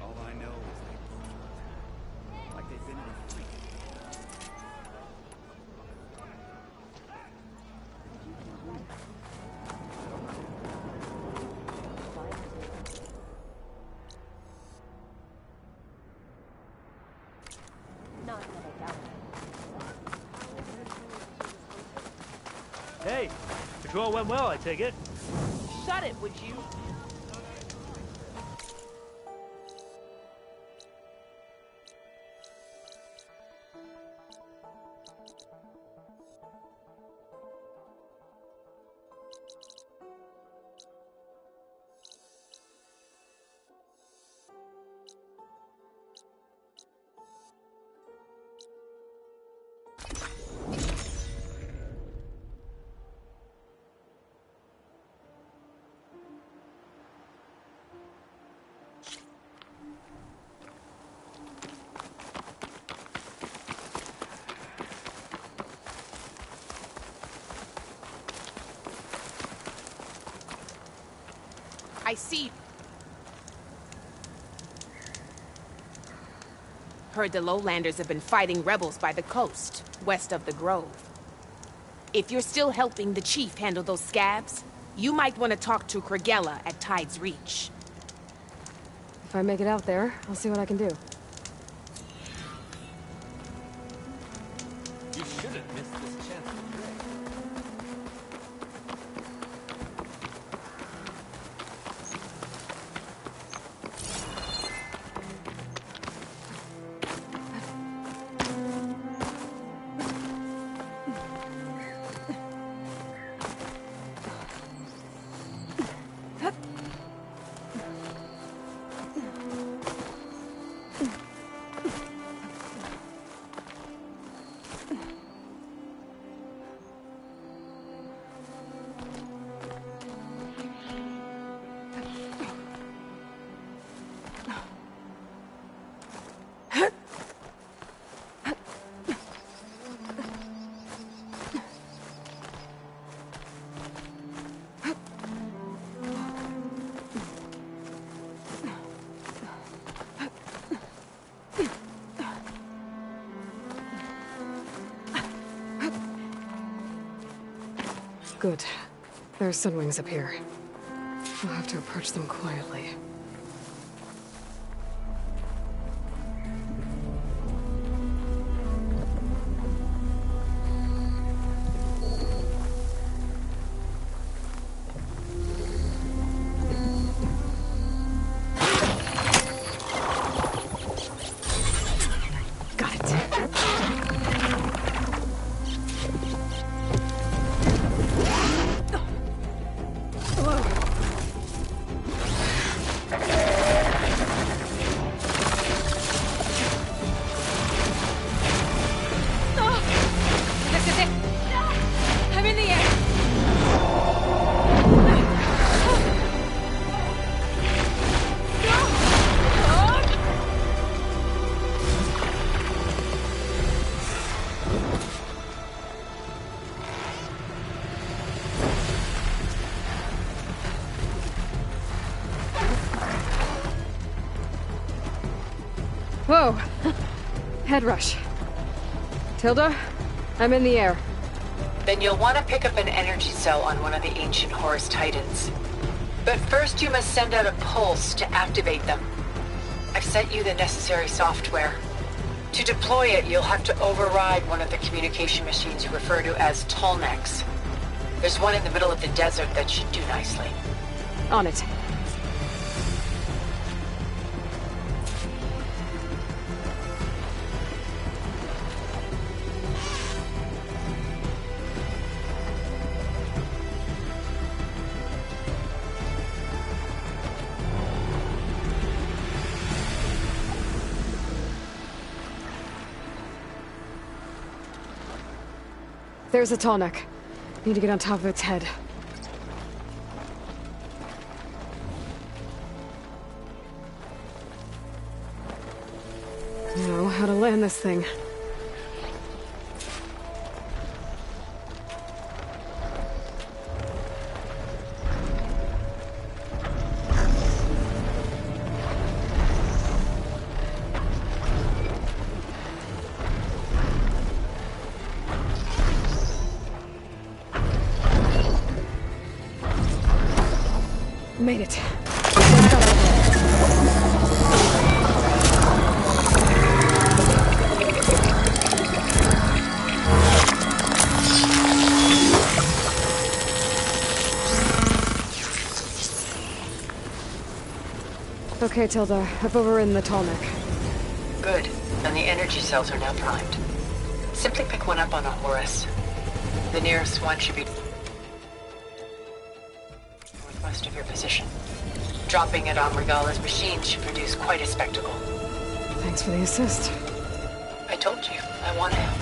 All I know is they both like they've been in a freak. Hey, the call went well, I take it. Shut it, would you? I see. Heard the lowlanders have been fighting rebels by the coast, west of the Grove. If you're still helping the chief handle those scabs, you might want to talk to Kragella at Tide's Reach. If I make it out there, I'll see what I can do. You shouldn't miss this chance to drink. Good. There are sunwings up here. We'll have to approach them quietly. Whoa! Head rush. Tilda, I'm in the air. Then you'll want to pick up an energy cell on one of the ancient Horus Titans. But first you must send out a pulse to activate them. I've sent you the necessary software. To deploy it, you'll have to override one of the communication machines you refer to as Tallnecks. There's one in the middle of the desert that should do nicely. On it. There's a tall neck. Need to get on top of its head. Now, how to land this thing. Made it. Okay, Tilda. I've overridden the tall neck. Good. And the energy cells are now primed. Simply pick one up on a Horus. The nearest one should be northwest of your position. Dropping it on Regalla's machine should produce quite a spectacle. Thanks for the assist. I told you, I want to help.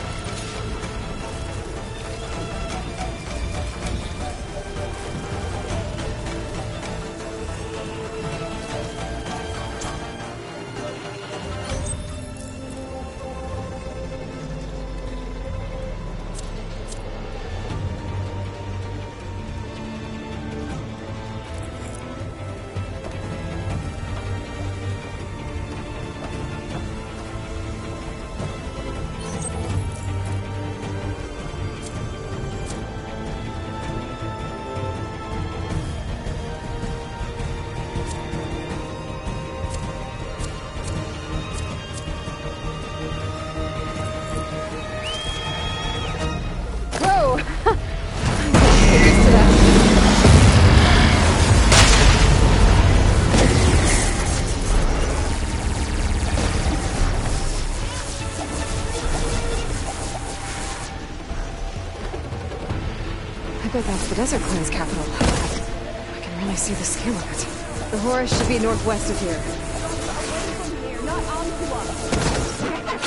I bet that's the Desert Clan's capital. I can really see the scale of it. The Horus should be northwest of here.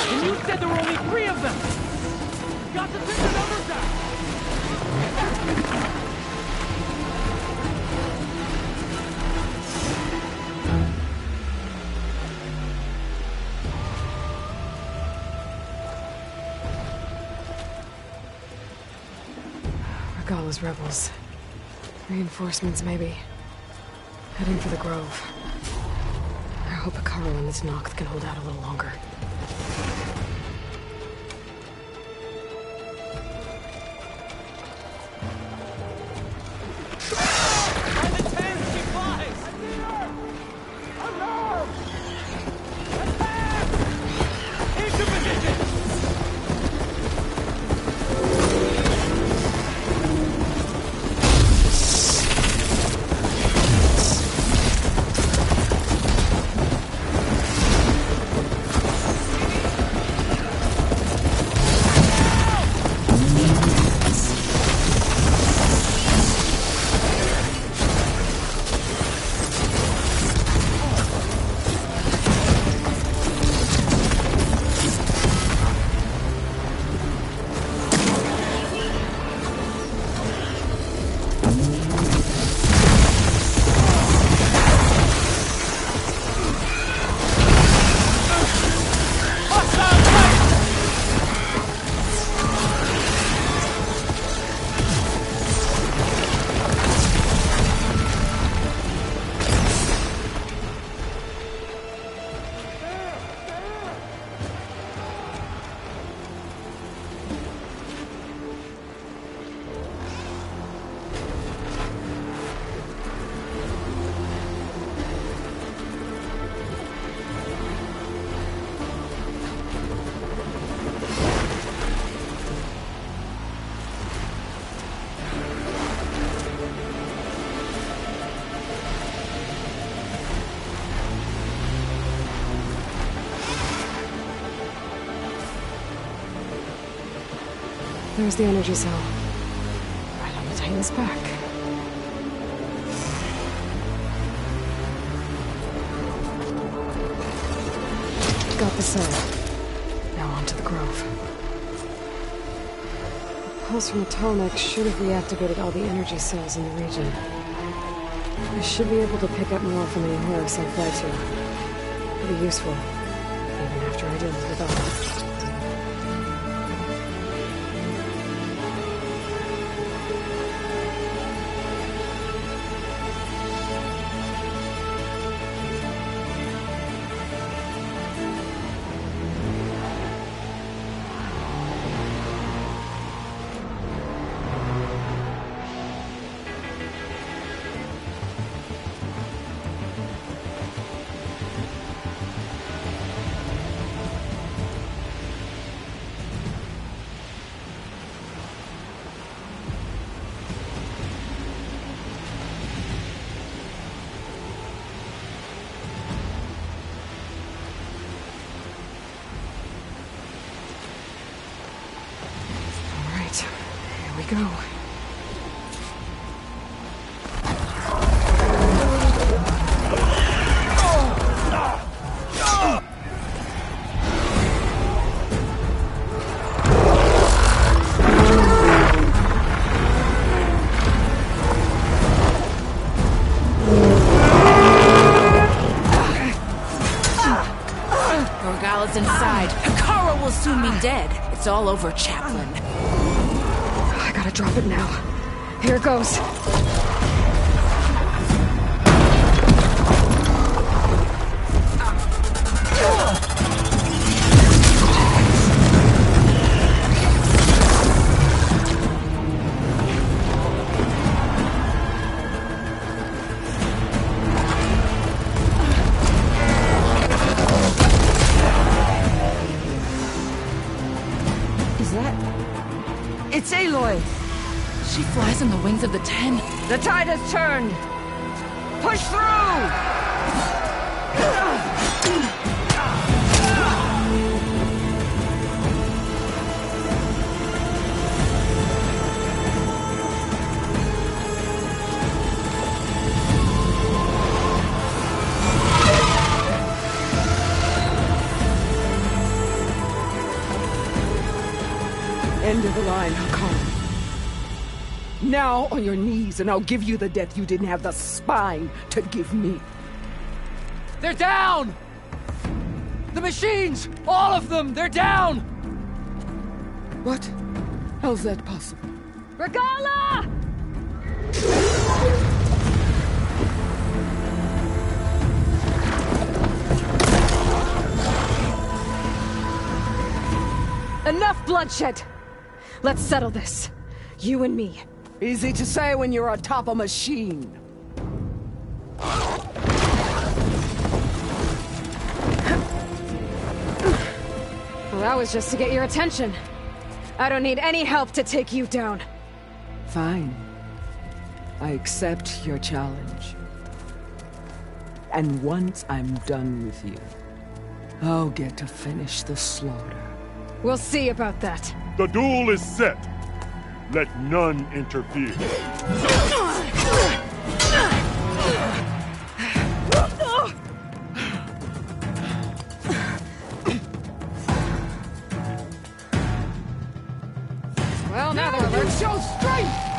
And you said there were only 3 of them! Got to take the numbers out! Regalla's rebels. Reinforcements, maybe. Heading for the Grove. I hope Hikaru and this Noct can hold out a little longer. There's the energy cell. Right on the Titan's back. Got the cell. Now on to the Grove. The pulse from Atomic should have reactivated all the energy cells in the region. I should be able to pick up more from any Horus I fly to. It'll be useful, even after I deal with it all. Here we go. Norgala's inside. Hikara will soon be dead. It's all over, Chaplain. I gotta drop it now. Here goes. It's Aloy! She flies on the wings of the Ten. The tide has turned! Push through! End of the line, Hikara. Now on your knees, and I'll give you the death you didn't have the spine to give me. They're down! The machines! All of them! They're down! What? How's that possible? Regala! Enough bloodshed! Let's settle this. You and me. Easy to say when you're atop a machine. Well, that was just to get your attention. I don't need any help to take you down. Fine. I accept your challenge. And once I'm done with you, I'll get to finish the slaughter. We'll see about that. The duel is set. Let none interfere. Well, now they're alert. Show strength!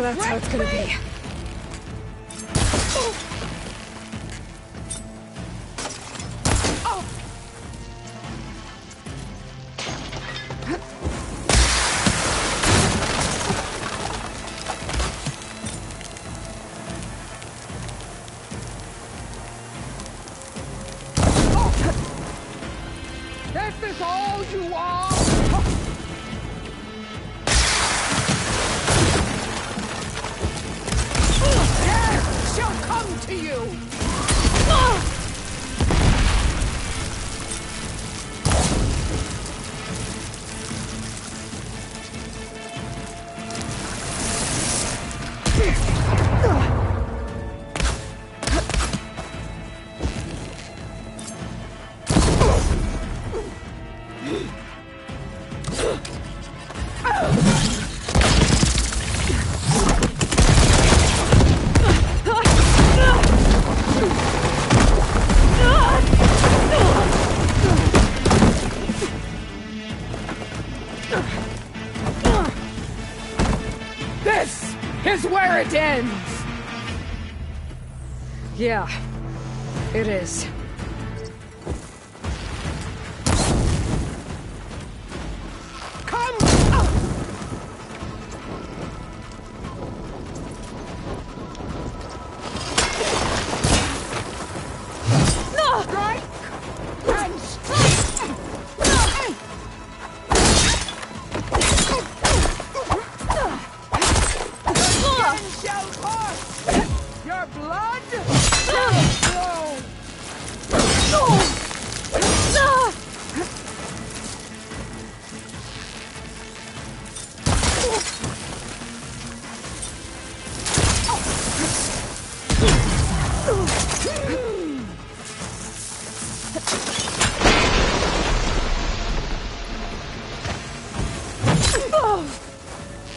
that's how it's gonna be. This is all you are? Death shall come to you! This is where it ends! Yeah, it is. Come! Strike and strike! Your skin shall burst! Your blood shall flow!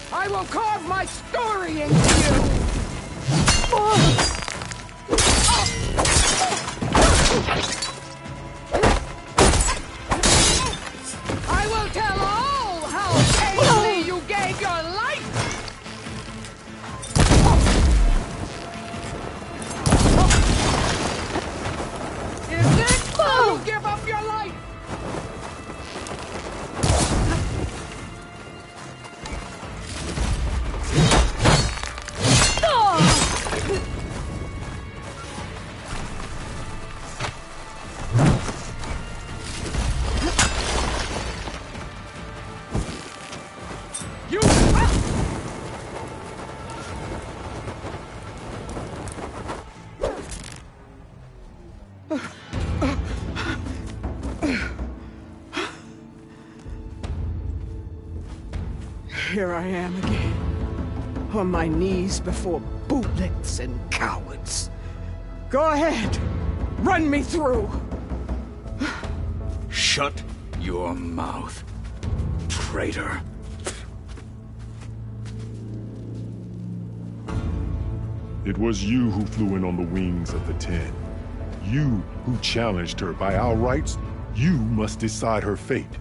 I will carve my story into you! I will tell all how painfully you gave your life! Is this how you give up your life? You... Here I am again, on my knees before bootlicks and cowards. Go ahead, run me through. Shut your mouth, traitor. It was you who flew in on the wings of the 10. You who challenged her. By our rights, you must decide her fate.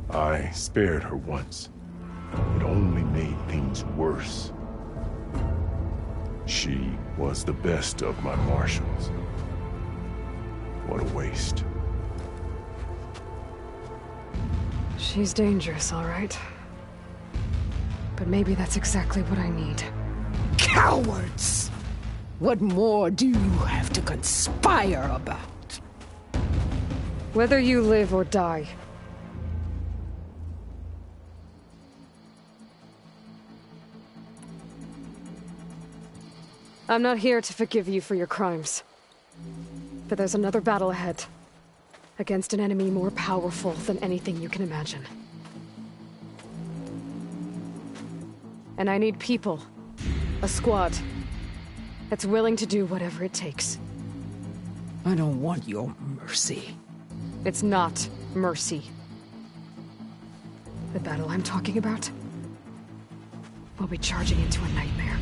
I spared her once. It only made things worse. She was the best of my marshals. What a waste. She's dangerous, all right. But maybe that's exactly what I need. Cowards! What more do you have to conspire about? Whether you live or die. I'm not here to forgive you for your crimes. But there's another battle ahead. Against an enemy more powerful than anything you can imagine. And I need people. A squad. That's willing to do whatever it takes. I don't want your mercy. It's not mercy. The battle I'm talking about will be charging into a nightmare.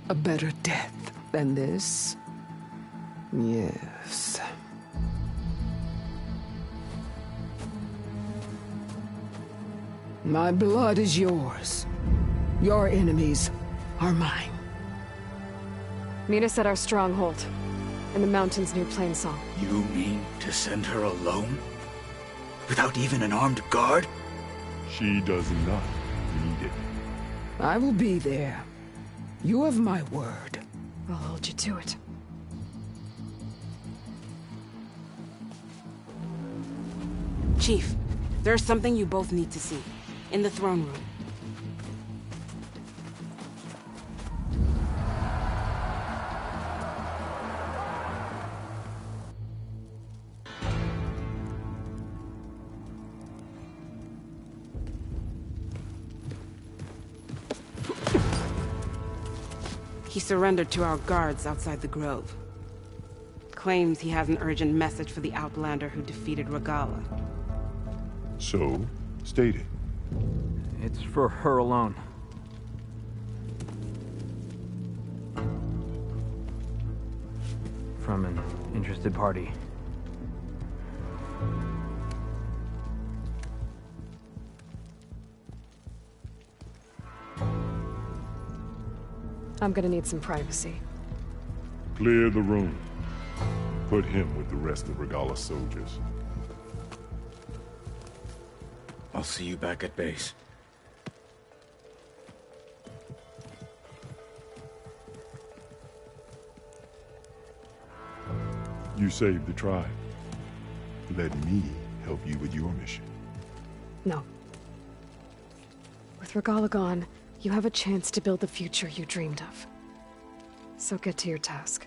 A better death than this? Yes. My blood is yours. Your enemies are mine. Meet us at our stronghold, in the mountains near Plainsong. You mean to send her alone? Without even an armed guard? She does not need it. I will be there. You have my word. I'll hold you to it. Chief, there's something you both need to see. In the throne room. He surrendered to our guards outside the grove. Claims he has an urgent message for the Outlander who defeated Regala. So, state it. It's for her alone. From an interested party. I'm gonna need some privacy. Clear the room. Put him with the rest of Regala's soldiers. I'll see you back at base. You saved the tribe. Let me help you with your mission. No. With Regala gone, you have a chance to build the future you dreamed of. So get to your task.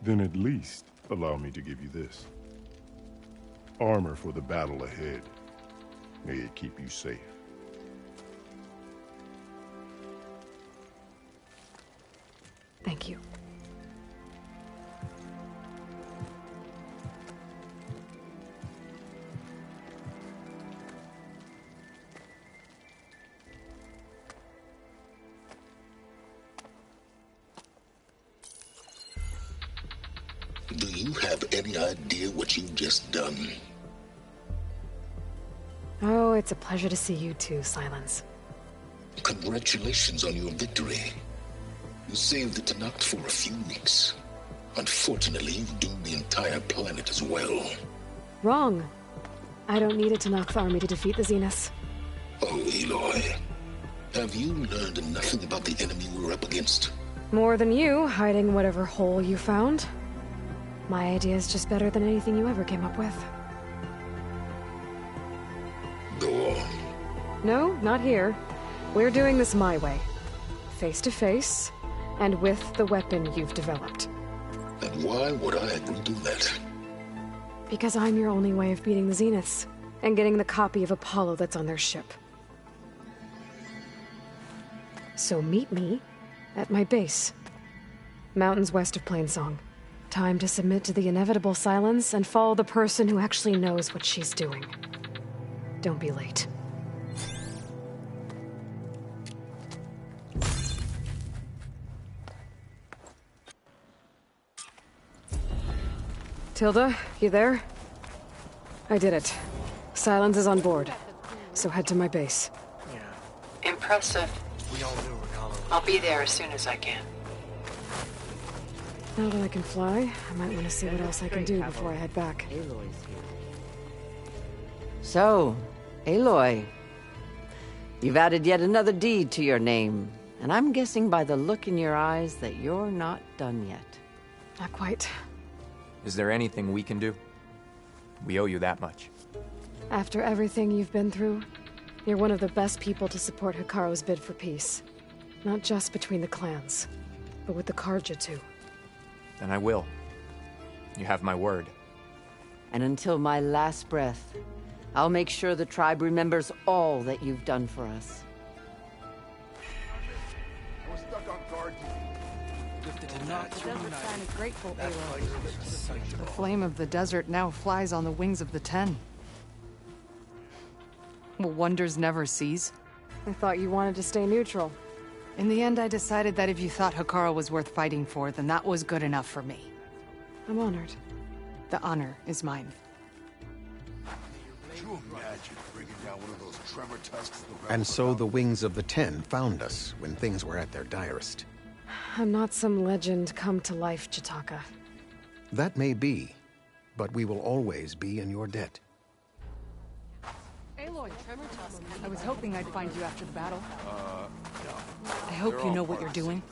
Then at least allow me to give you this. Armor for the battle ahead. May it keep you safe. Thank you. Do you have any idea what you've just done? Oh, it's a pleasure to see you too, Silence. Congratulations on your victory. You saved the Tenakth for a few weeks. Unfortunately, you've doomed the entire planet as well. Wrong. I don't need a Tenakth army to defeat the Zeniths. Oh, Aloy. Have you learned nothing about the enemy we're up against? More than you, hiding whatever hole you found. My idea is just better than anything you ever came up with. Go on. No, not here. We're doing this my way. Face to face, and with the weapon you've developed. And why would I agree to that? Because I'm your only way of beating the Zeniths, and getting the copy of Apollo that's on their ship. So meet me at my base. Mountains west of Plainsong. Time to submit to the inevitable silence and follow the person who actually knows what she's doing. Don't be late. Tilda, you there? I did it. Silence is on board. So head to my base. Impressive. We all knew Regala. I'll be there as soon as I can. Now that I can fly, I might want to see what else I can do before I head back. So, Aloy, you've added yet another deed to your name, and I'm guessing by the look in your eyes that you're not done yet. Not quite. Is there anything we can do? We owe you that much. After everything you've been through, you're one of the best people to support Hikaru's bid for peace. Not just between the clans, but with the Karja too. Then I will. You have my word. And until my last breath, I'll make sure the tribe remembers all that you've done for us. I was stuck on guard duty. The desert sign is grateful, Aloy. The flame of the desert now flies on the wings of the Ten. Will wonders never cease? I thought you wanted to stay neutral. In the end, I decided that if you thought Hikaru was worth fighting for, then that was good enough for me. I'm honored. The honor is mine. you imagine bringing down one of those tremor tusks? And so the Wings of the Ten found us when things were at their direst. I'm not some legend come to life, Chitaka. That may be, but we will always be in your debt. Aloy, Tremor Tusk. I was hoping I'd find you after the battle. No. I hope you know what you're doing.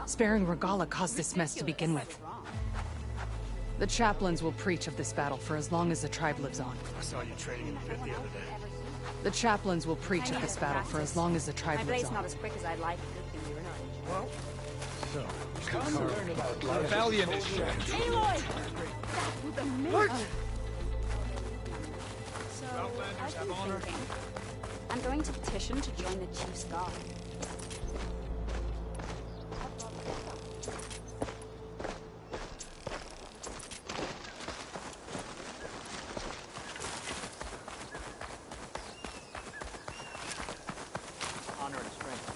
Sparing Regala caused this mess to begin with. The chaplains will preach of this battle for as long as the tribe lives on. I saw you training in the pit the other day. The chaplains will preach of this battle for as long as the tribe lives on. not as quick as I'd like. Well, so, come learn about life. Valiant is shattered. Aloy! What? So, I've been thinking. I'm going to petition to join the Chief's Guard. Honor and strength.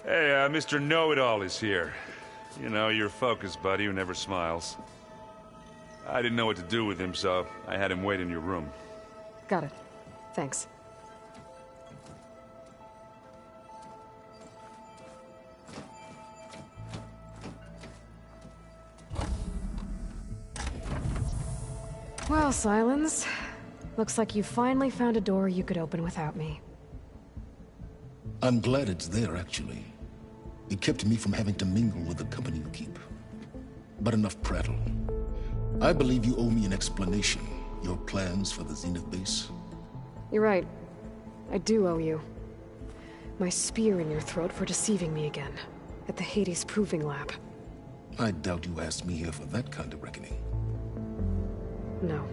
Hey, Mr. Know-It-All is here. You know, your focus buddy who never smiles. I didn't know what to do with him, so I had him wait in your room. Got it. Thanks. Well, Silence. Looks like you finally found a door you could open without me. I'm glad it's there, actually. It kept me from having to mingle with the company you keep. But enough prattle. I believe you owe me an explanation. Your plans for the Zenith base? You're right. I do owe you. My spear in your throat for deceiving me again. At the Hades Proving Lab. I doubt you asked me here for that kind of reckoning. No.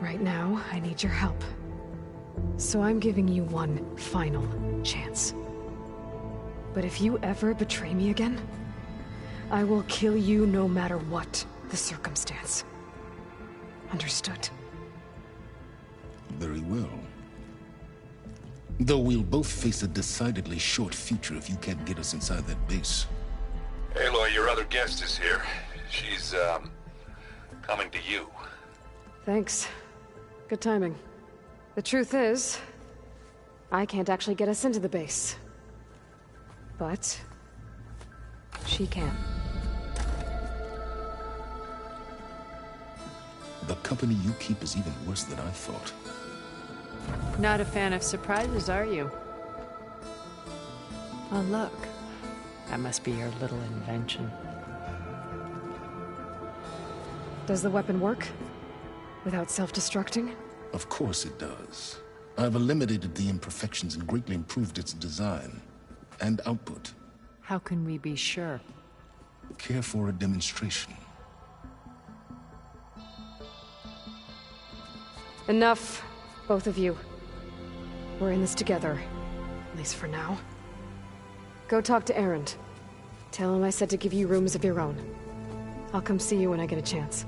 Right now, I need your help. So I'm giving you one final chance. But if you ever betray me again, I will kill you no matter what the circumstance. Understood? Very well. Though we'll both face a decidedly short future if you can't get us inside that base. Aloy, your other guest is here. She's, coming to you. Thanks. Good timing. The truth is, I can't actually get us into the base. But she can. The company you keep is even worse than I thought. Not a fan of surprises, are you? Oh, look. That must be your little invention. Does the weapon work? Without self-destructing? Of course it does. I've eliminated the imperfections and greatly improved its design and output. How can we be sure? Care for a demonstration? Enough, both of you. We're in this together, at least for now. Go talk to Erend. Tell him I said to give you rooms of your own. I'll come see you when I get a chance.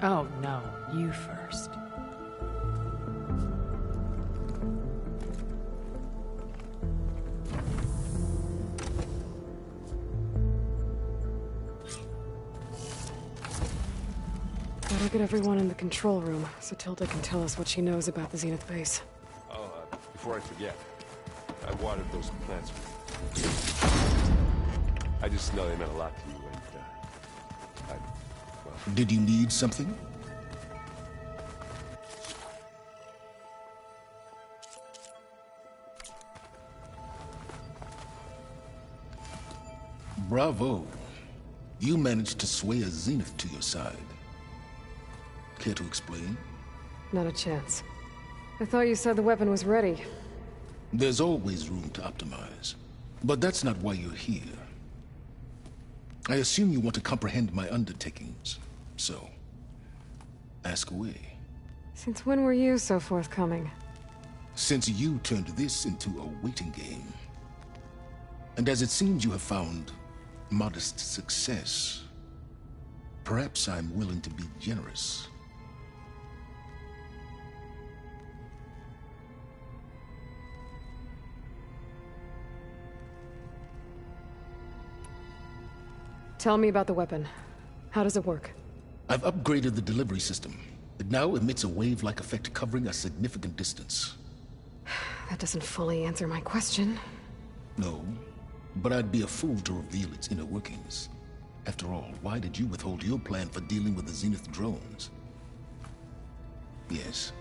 Oh, no. You first. Better get everyone in the control room, so Tilda can tell us what she knows about the Zenith base. Oh, before I forget, I watered those plants. I just know they meant a lot to you, and, well... Did you need something? Bravo. You managed to sway a Zenith to your side. Care to explain? Not a chance. I thought you said the weapon was ready. There's always room to optimize. But that's not why you're here. I assume you want to comprehend my undertakings. So, ask away. Since when were you so forthcoming? Since you turned this into a waiting game. And as it seems you have found modest success, perhaps I'm willing to be generous. Tell me about the weapon. How does it work? I've upgraded the delivery system. It now emits a wave-like effect covering a significant distance. That doesn't fully answer my question. No, but I'd be a fool to reveal its inner workings. After all, why did you withhold your plan for dealing with the Zenith drones? Yes,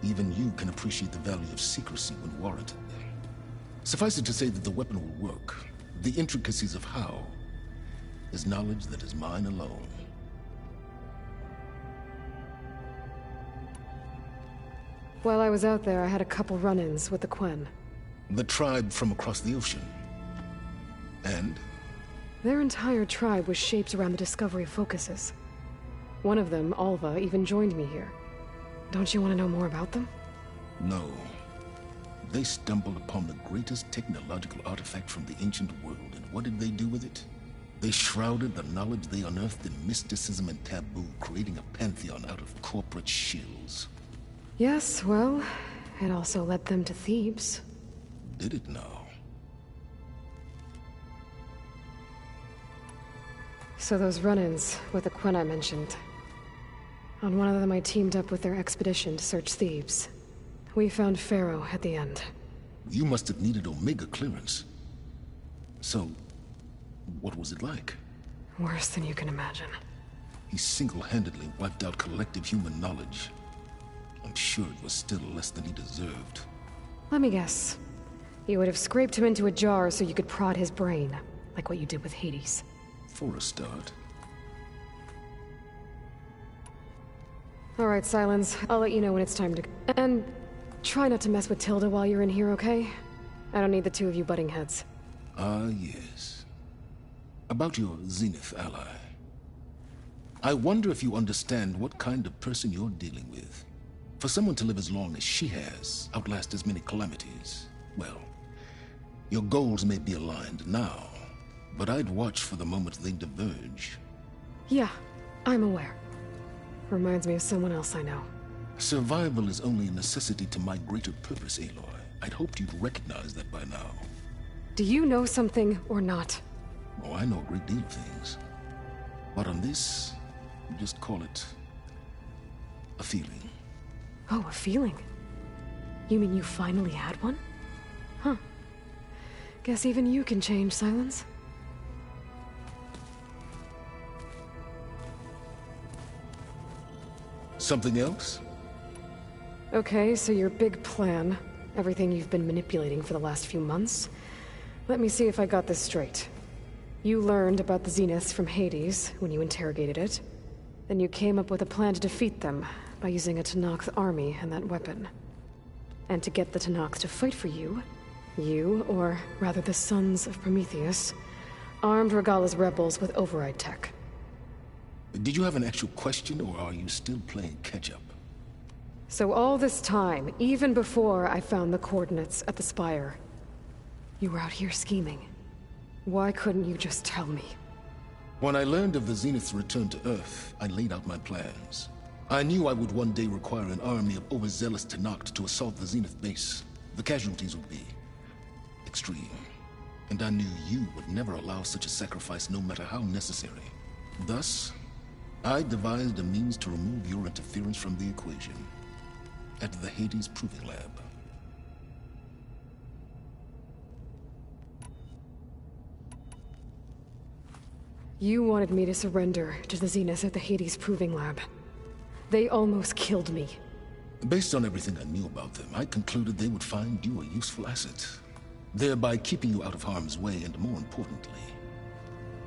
even you can appreciate the value of secrecy when warranted. Suffice it to say that the weapon will work. The intricacies of how is knowledge that is mine alone. While I was out there, I had a couple run-ins with the Quen. The tribe from across the ocean. And? Their entire tribe was shaped around the discovery of focuses. One of them, Alva, even joined me here. Don't you want to know more about them? No. They stumbled upon the greatest technological artifact from the ancient world, and what did they do with it? They shrouded the knowledge they unearthed in mysticism and taboo, creating a pantheon out of corporate shills. Yes, well, it also led them to Thebes. Did it now? So those run-ins with the Quen I mentioned. On one of them I teamed up with their expedition to search Thebes. We found Pharaoh at the end. You must have needed Omega clearance. So, what was it like? Worse than you can imagine. He single-handedly wiped out collective human knowledge. I'm sure it was still less than he deserved. Let me guess. You would have scraped him into a jar so you could prod his brain, like what you did with Hades. For a start. All right, Silence. I'll let you know when it's time to... And try not to mess with Tilda while you're in here, okay? I don't need the two of you butting heads. Ah, yes. About your Zenith ally. I wonder if you understand what kind of person you're dealing with. For someone to live as long as she has, outlast as many calamities, well, your goals may be aligned now, But I'd watch for the moment they diverge. Yeah, I'm aware. Reminds me of someone else I know. Survival is only a necessity to my greater purpose, Aloy. I'd hoped you'd recognize that by now. Do you know something or not? Oh, I know a great deal of things. But on this, just call it a feeling. Oh, a feeling? You mean you finally had one? Huh. Guess even you can change, Silence. Something else? Okay, so your big plan, everything you've been manipulating for the last few months. Let me see if I got this straight. You learned about the Zeniths from Hades when you interrogated it. Then you came up with a plan to defeat them by using a Tenakth army and that weapon. And to get the Tenakth to fight for you, or rather the Sons of Prometheus, armed Regalla's rebels with override tech. Did you have an actual question, or are you still playing catch-up? So all this time, even before I found the coordinates at the Spire, you were out here scheming. Why couldn't you just tell me? When I learned of the Zenith's return to Earth, I laid out my plans. I knew I would one day require an army of overzealous Tenakth to assault the Zenith base. The casualties would be extreme. And I knew you would never allow such a sacrifice, no matter how necessary. Thus, I devised a means to remove your interference from the equation. At the Hades Proving Lab. You wanted me to surrender to the Zeniths at the Hades Proving Lab. They almost killed me. Based on everything I knew about them, I concluded they would find you a useful asset, thereby keeping you out of harm's way and, more importantly,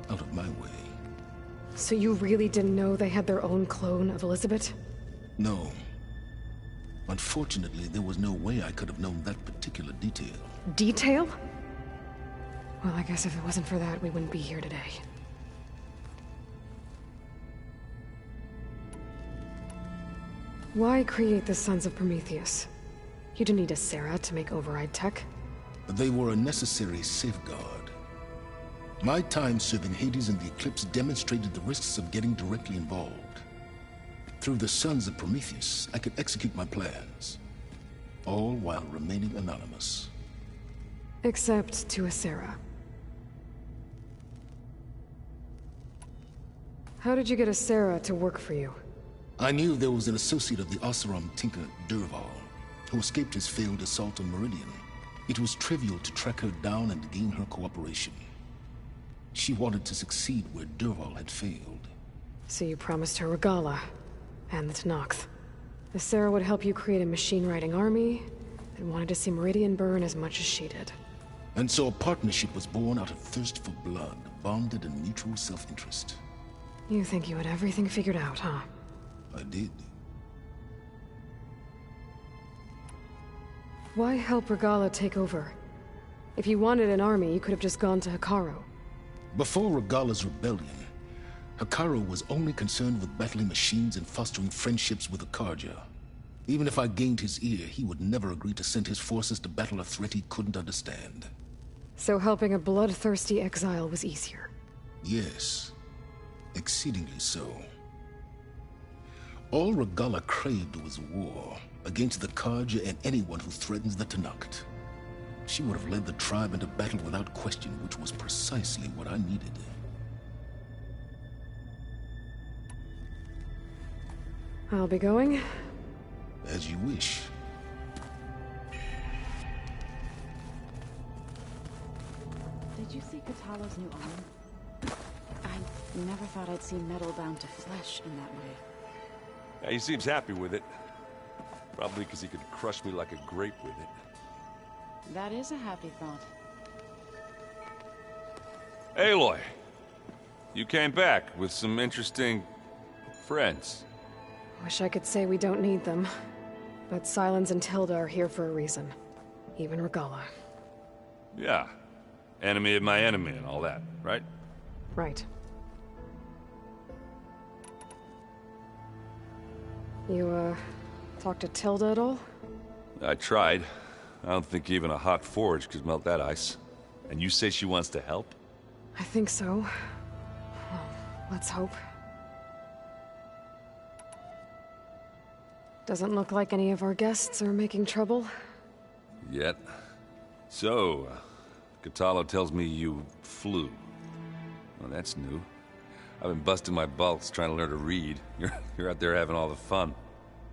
out of my way. So you really didn't know they had their own clone of Elizabeth? No. Unfortunately, there was no way I could have known that particular detail. Detail? Well, I guess if it wasn't for that, we wouldn't be here today. Why create the Sons of Prometheus? You didn't need a Sarah to make override tech. They were a necessary safeguard. My time serving Hades and the Eclipse demonstrated the risks of getting directly involved. Through the Sons of Prometheus, I could execute my plans, all while remaining anonymous. Except to a Sarah. How did you get a Sarah to work for you? I knew there was an associate of the Oseram tinker, Dervahl, who escaped his failed assault on Meridian. It was trivial to track her down and gain her cooperation. She wanted to succeed where Dervahl had failed. So you promised her Regalla, and the Tenakth. The Sarah would help you create a machine-riding army that wanted to see Meridian burn as much as she did. And so a partnership was born out of thirst for blood, bonded in mutual self-interest. You think you had everything figured out, huh? I did. Why help Regalla take over? If you wanted an army, you could have just gone to Hekarro. Before Regalla's rebellion, Hekarro was only concerned with battling machines and fostering friendships with the Karja. Even if I gained his ear, he would never agree to send his forces to battle a threat he couldn't understand. So helping a bloodthirsty exile was easier? Yes. Exceedingly so. All Regalla craved was war, against the Karja and anyone who threatens the Tenakth. She would have led the tribe into battle without question, which was precisely what I needed. I'll be going. As you wish. Did you see Katalo's new armor? I never thought I'd see metal bound to flesh in that way. Yeah, he seems happy with it. Probably because he could crush me like a grape with it. That is a happy thought. Aloy, you came back with some interesting friends. Wish I could say we don't need them. But Silence and Tilda are here for a reason. Even Regalla. Yeah. Enemy of my enemy and all that, right? Right. You, talked to Tilda at all? I tried. I don't think even a hot forge could melt that ice. And you say she wants to help? I think so. Well, let's hope. Doesn't look like any of our guests are making trouble. Yet. So, Catalo tells me you flew. Well, that's new. I've been busting my balls trying to learn to read. You're out there having all the fun.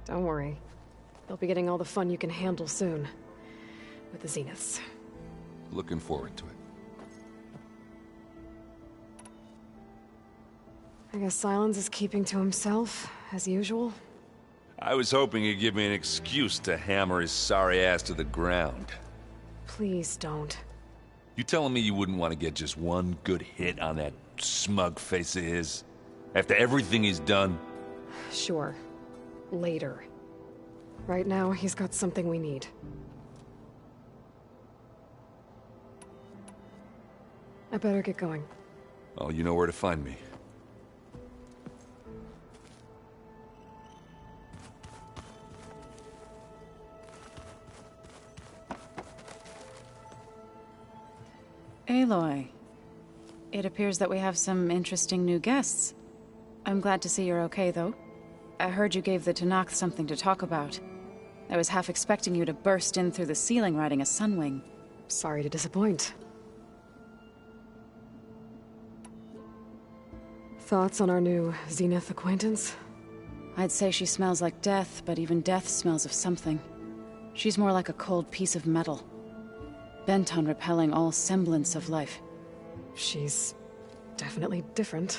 Don't worry. You'll be getting all the fun you can handle soon. With the Zeniths. Looking forward to it. I guess Silence is keeping to himself, as usual. I was hoping he'd give me an excuse to hammer his sorry ass to the ground. Please don't. You telling me you wouldn't want to get just one good hit on that smug face of his? After everything he's done? Sure. Later. Right now, he's got something we need. I better get going. Oh, you know where to find me. Aloy, it appears that we have some interesting new guests. I'm glad to see you're okay, though. I heard you gave the Tenakth something to talk about. I was half expecting you to burst in through the ceiling riding a sunwing. Sorry to disappoint. Thoughts on our new Zenith acquaintance? I'd say she smells like death, but even death smells of something. She's more like a cold piece of metal. Bent on repelling all semblance of life. She's definitely different.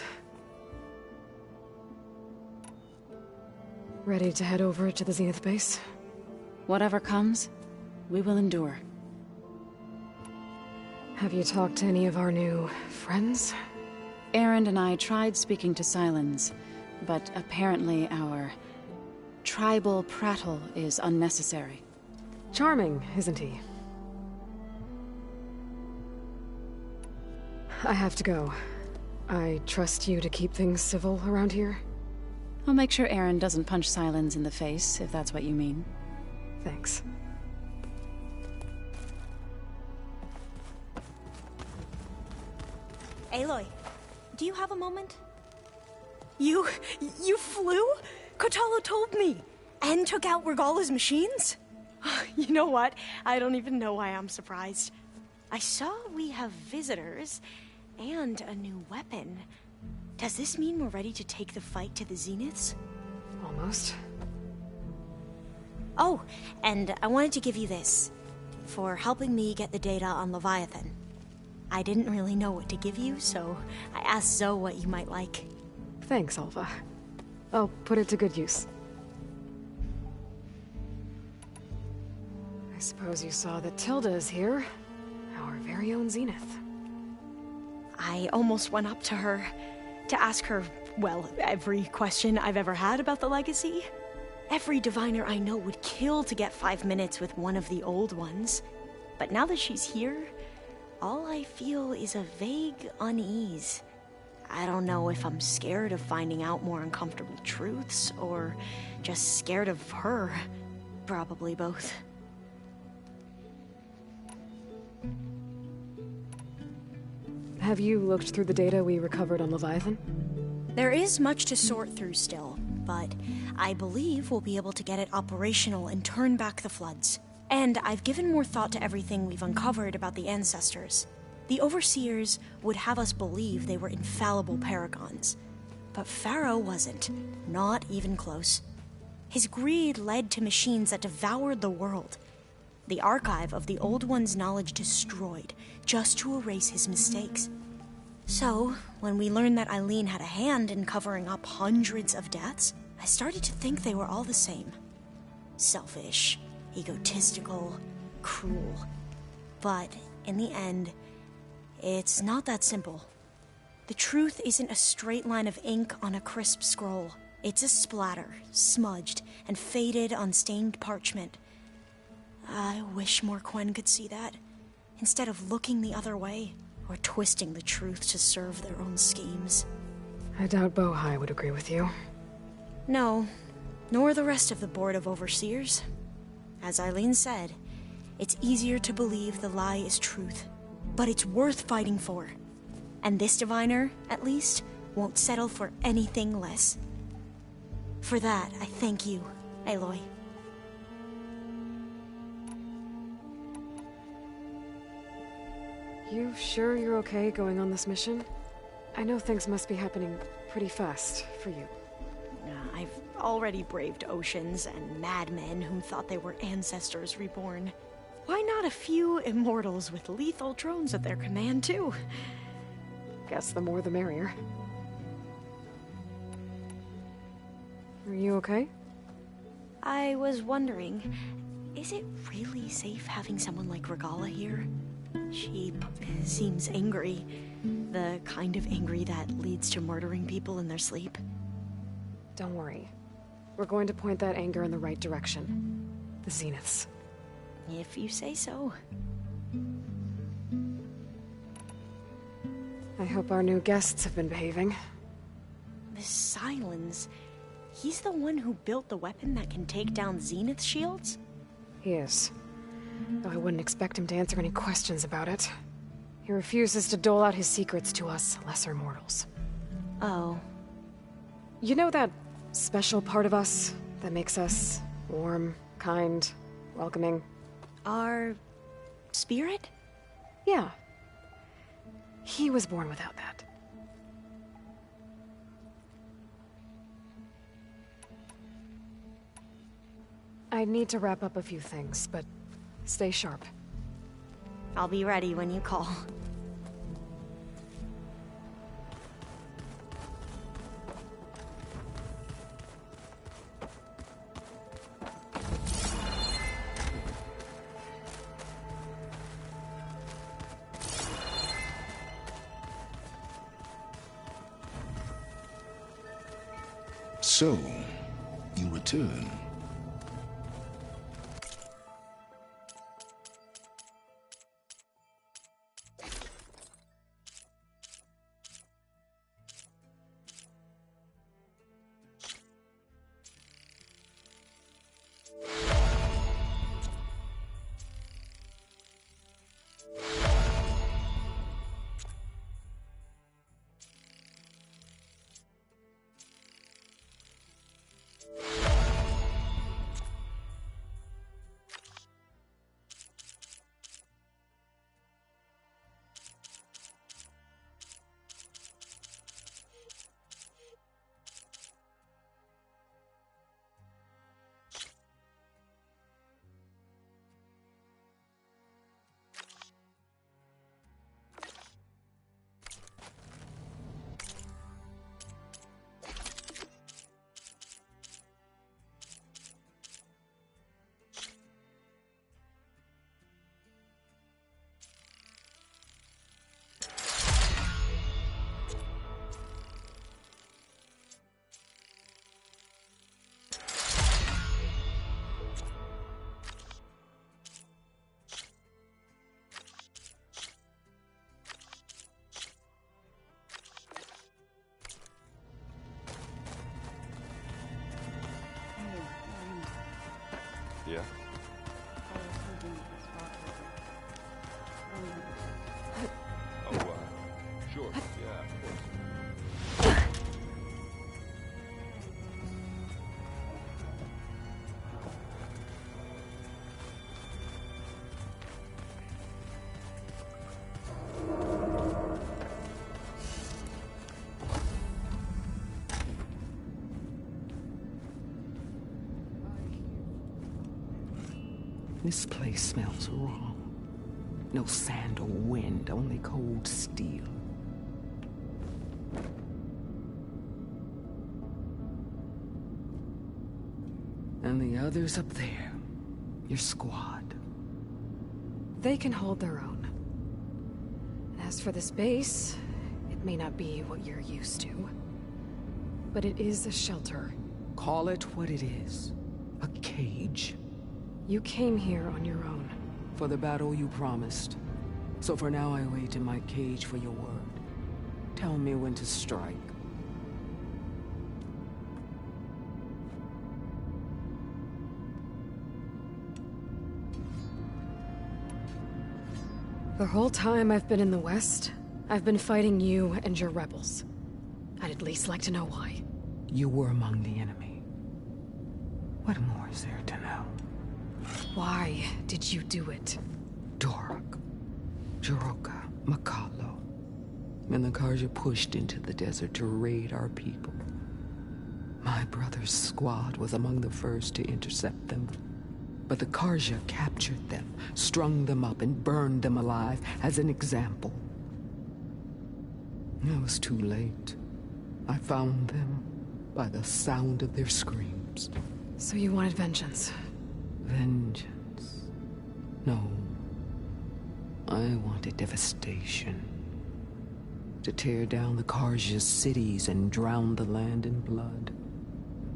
Ready to head over to the Zenith base? Whatever comes, we will endure. Have you talked to any of our new friends? Erend and I tried speaking to Silence, but apparently our tribal prattle is unnecessary. Charming, isn't he? I have to go. I trust you to keep things civil around here? I'll make sure Erend doesn't punch Silence in the face, if that's what you mean. Thanks. Aloy, do you have a moment? You flew? Catalo told me! And took out Regala's machines? You know what? I don't even know why I'm surprised. I saw we have visitors, and a new weapon. Does this mean we're ready to take the fight to the Zeniths? Almost. Oh, and I wanted to give you this, for helping me get the data on Leviathan. I didn't really know what to give you, so I asked Zoe what you might like. Thanks, Alva. I'll put it to good use. I suppose you saw that Tilda is here. Our very own Zenith. I almost went up to her to ask her, well, every question I've ever had about the legacy. Every diviner I know would kill to get 5 minutes with one of the old ones. But now that she's here, all I feel is a vague unease. I don't know if I'm scared of finding out more uncomfortable truths, or just scared of her. Probably both. Have you looked through the data we recovered on Leviathan? There is much to sort through still, but I believe we'll be able to get it operational and turn back the floods. And I've given more thought to everything we've uncovered about the ancestors. The Overseers would have us believe they were infallible paragons. But Pharaoh wasn't. Not even close. His greed led to machines that devoured the world. The archive of the Old One's knowledge destroyed, just to erase his mistakes. So, when we learned that Eileen had a hand in covering up hundreds of deaths, I started to think they were all the same. Selfish, egotistical, cruel. But, in the end, it's not that simple. The truth isn't a straight line of ink on a crisp scroll. It's a splatter, smudged, and faded on stained parchment. I wish more Quen could see that, instead of looking the other way, or twisting the truth to serve their own schemes. I doubt Bohai would agree with you. No, nor the rest of the Board of Overseers. As Eileen said, it's easier to believe the lie is truth, but it's worth fighting for. And this diviner, at least, won't settle for anything less. For that, I thank you, Aloy. You sure you're okay going on this mission? I know things must be happening pretty fast for you. I've already braved oceans and madmen who thought they were ancestors reborn. Why not a few immortals with lethal drones at their command, too? Guess the more the merrier. Are you okay? I was wondering, is it really safe having someone like Regala here? She seems angry. The kind of angry that leads to murdering people in their sleep. Don't worry. We're going to point that anger in the right direction. The Zeniths. If you say so. I hope our new guests have been behaving. The Silence. He's the one who built the weapon that can take down Zenith shields? He is. Though I wouldn't expect him to answer any questions about it. He refuses to dole out his secrets to us lesser mortals. Oh. You know that special part of us that makes us warm, kind, welcoming? Our spirit? Yeah. He was born without that. I need to wrap up a few things, but stay sharp. I'll be ready when you call. So, you return. Yeah? Sure. Yeah, of course. This place smells wrong. No sand or wind, only cold steel. And the others up there, your squad. They can hold their own. As for this base, it may not be what you're used to. But it is a shelter. Call it what it is. A cage. You came here on your own. For the battle you promised. So for now I wait in my cage for your word. Tell me when to strike. The whole time I've been in the West, I've been fighting you and your rebels. I'd at least like to know why. You were among the enemy. What more is there to know? Why did you do it? Dorok, Jiroka, Makalo, and the Karja pushed into the desert to raid our people. My brother's squad was among the first to intercept them. But the Karja captured them, strung them up, and burned them alive as an example. It was too late. I found them by the sound of their screams. So you wanted vengeance? Vengeance? No. I wanted devastation. To tear down the Karja's cities and drown the land in blood.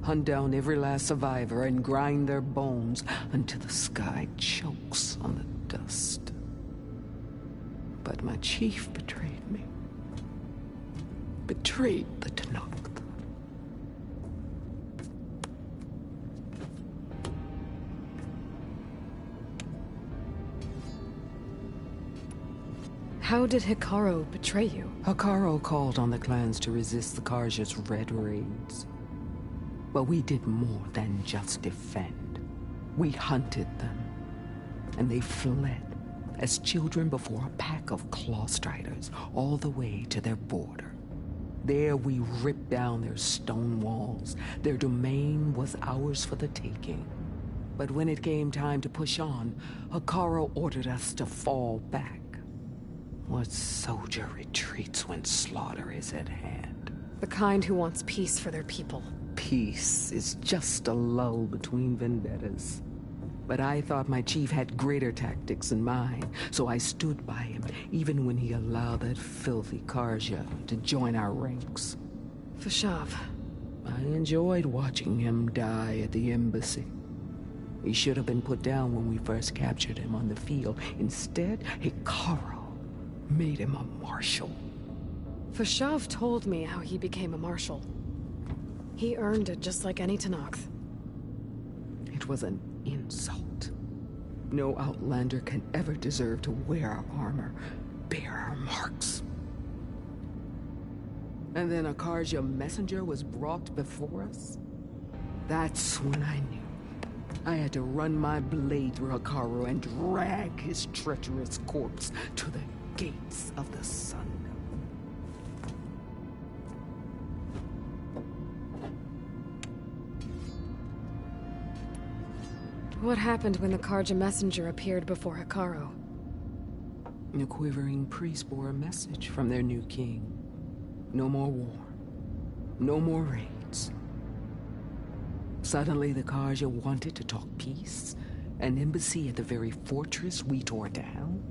Hunt down every last survivor and grind their bones until the sky chokes on the dust. But my chief betrayed me. Betrayed the Tenakth. How did Hikaru betray you? Hikaru called on the clans to resist the Karja's red raids. But we did more than just defend. We hunted them, and they fled as children before a pack of claw striders all the way to their border. There we ripped down their stone walls. Their domain was ours for the taking. But when it came time to push on, Hikaru ordered us to fall back. What soldier retreats when slaughter is at hand? The kind who wants peace for their people. Peace is just a lull between vendettas. But I thought my chief had greater tactics than mine, so I stood by him, even when he allowed that filthy Karja to join our ranks. Fashav. I enjoyed watching him die at the embassy. He should have been put down when we first captured him on the field. Instead, Hikaru made him a marshal. Fashav told me how he became a marshal. He earned it just like any Tenakth. It was an insult. No Outlander can ever deserve to wear our armor, bear our marks. And then a Karja messenger was brought before us? That's when I knew. I had to run my blade through Hikaru and drag his treacherous corpse to the gates of the sun. What happened when the Karja messenger appeared before Hikaru? The quivering priests bore a message from their new king. No more war. No more raids. Suddenly the Karja wanted to talk peace. An embassy at the very fortress we tore down.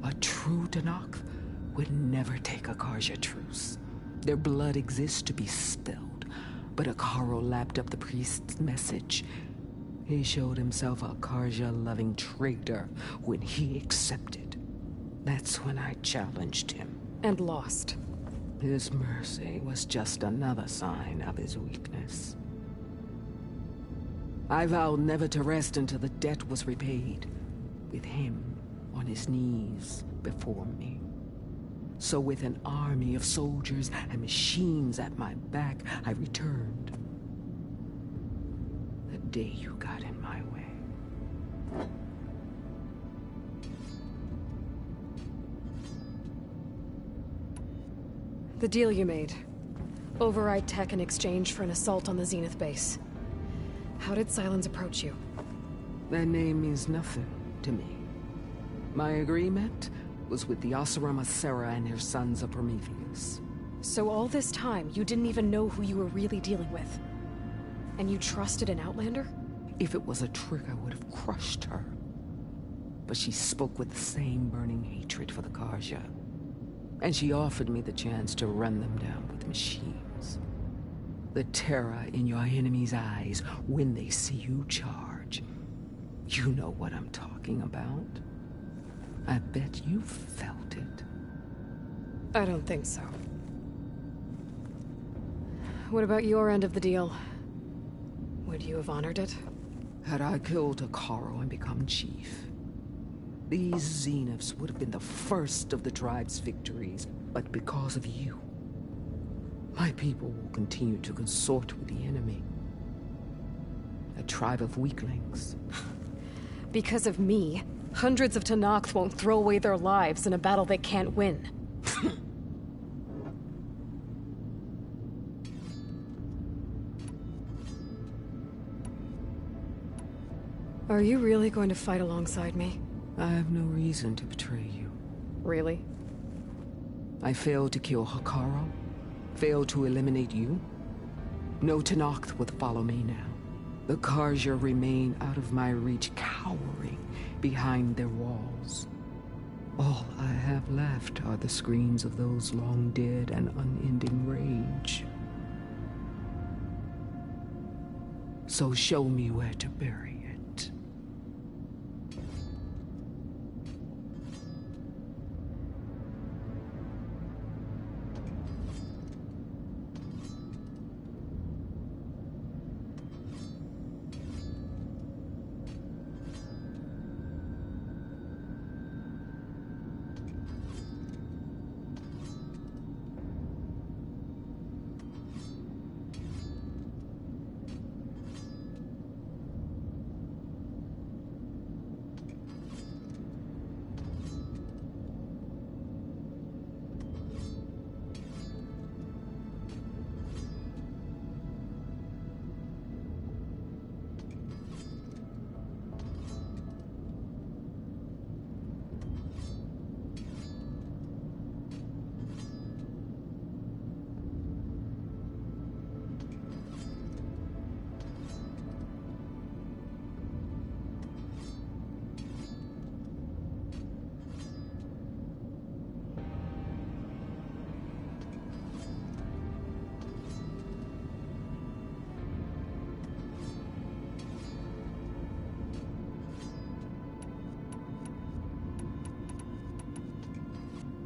A true Tenakth would never take a Karja truce. Their blood exists to be spilled. But Hikaru lapped up the priest's message. He showed himself a Karja-loving traitor when he accepted. That's when I challenged him. And lost. His mercy was just another sign of his weakness. I vowed never to rest until the debt was repaid, with him on his knees before me. So with an army of soldiers and machines at my back, I returned. The day you got in my way. The deal you made. Override tech in exchange for an assault on the Zenith base. How did Sylens approach you? That name means nothing to me. My agreement was with the Oseram Sera and her sons of Prometheus. So all this time, you didn't even know who you were really dealing with? And you trusted an Outlander? If it was a trick, I would have crushed her. But she spoke with the same burning hatred for the Karja. And she offered me the chance to run them down with machines. The terror in your enemy's eyes when they see you charge. You know what I'm talking about. I bet you felt it. I don't think so. What about your end of the deal? Would you have honored it? Had I killed Hikaru and become chief, These Zeniths would have been the first of the tribe's victories, but because of you, my people will continue to consort with the enemy. A tribe of weaklings. Because of me, hundreds of Tenakth won't throw away their lives in a battle they can't win. Are you really going to fight alongside me? I have no reason to betray you. Really? I failed to kill Hakaro, failed to eliminate you. No Tenakth would follow me now. The Karja remain out of my reach, cowering behind their walls. All I have left are the screams of those long dead and unending rage. So show me where to bury it.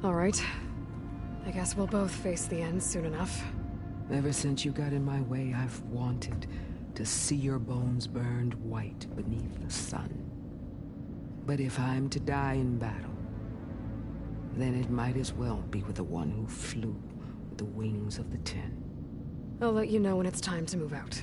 All right. I guess we'll both face the end soon enough. Ever since you got in my way, I've wanted to see your bones burned white beneath the sun. But if I'm to die in battle, then it might as well be with the one who flew with the wings of the Ten. I'll let you know when it's time to move out.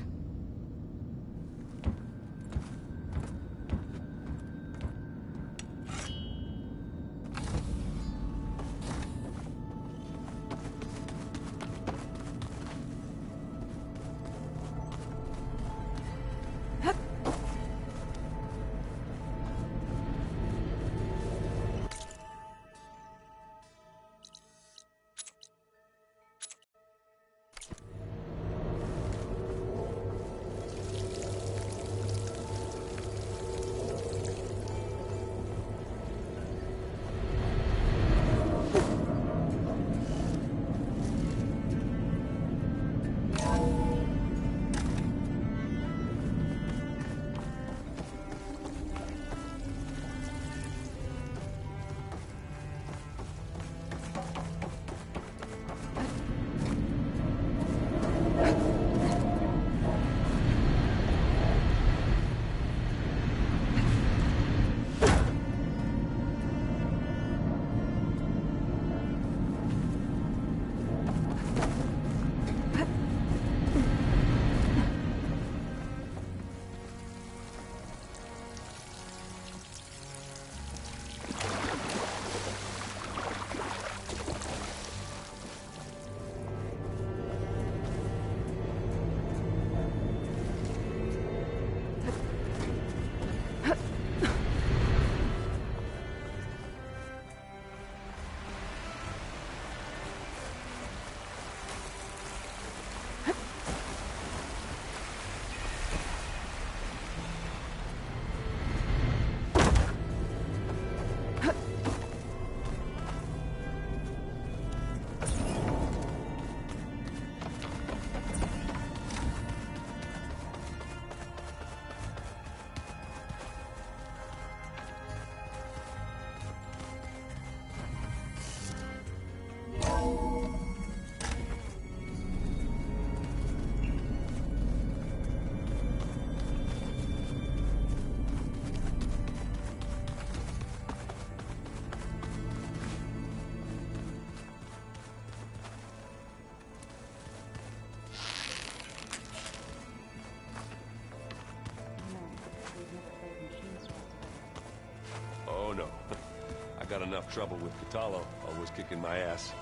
enough trouble with Catalo, always kicking my ass.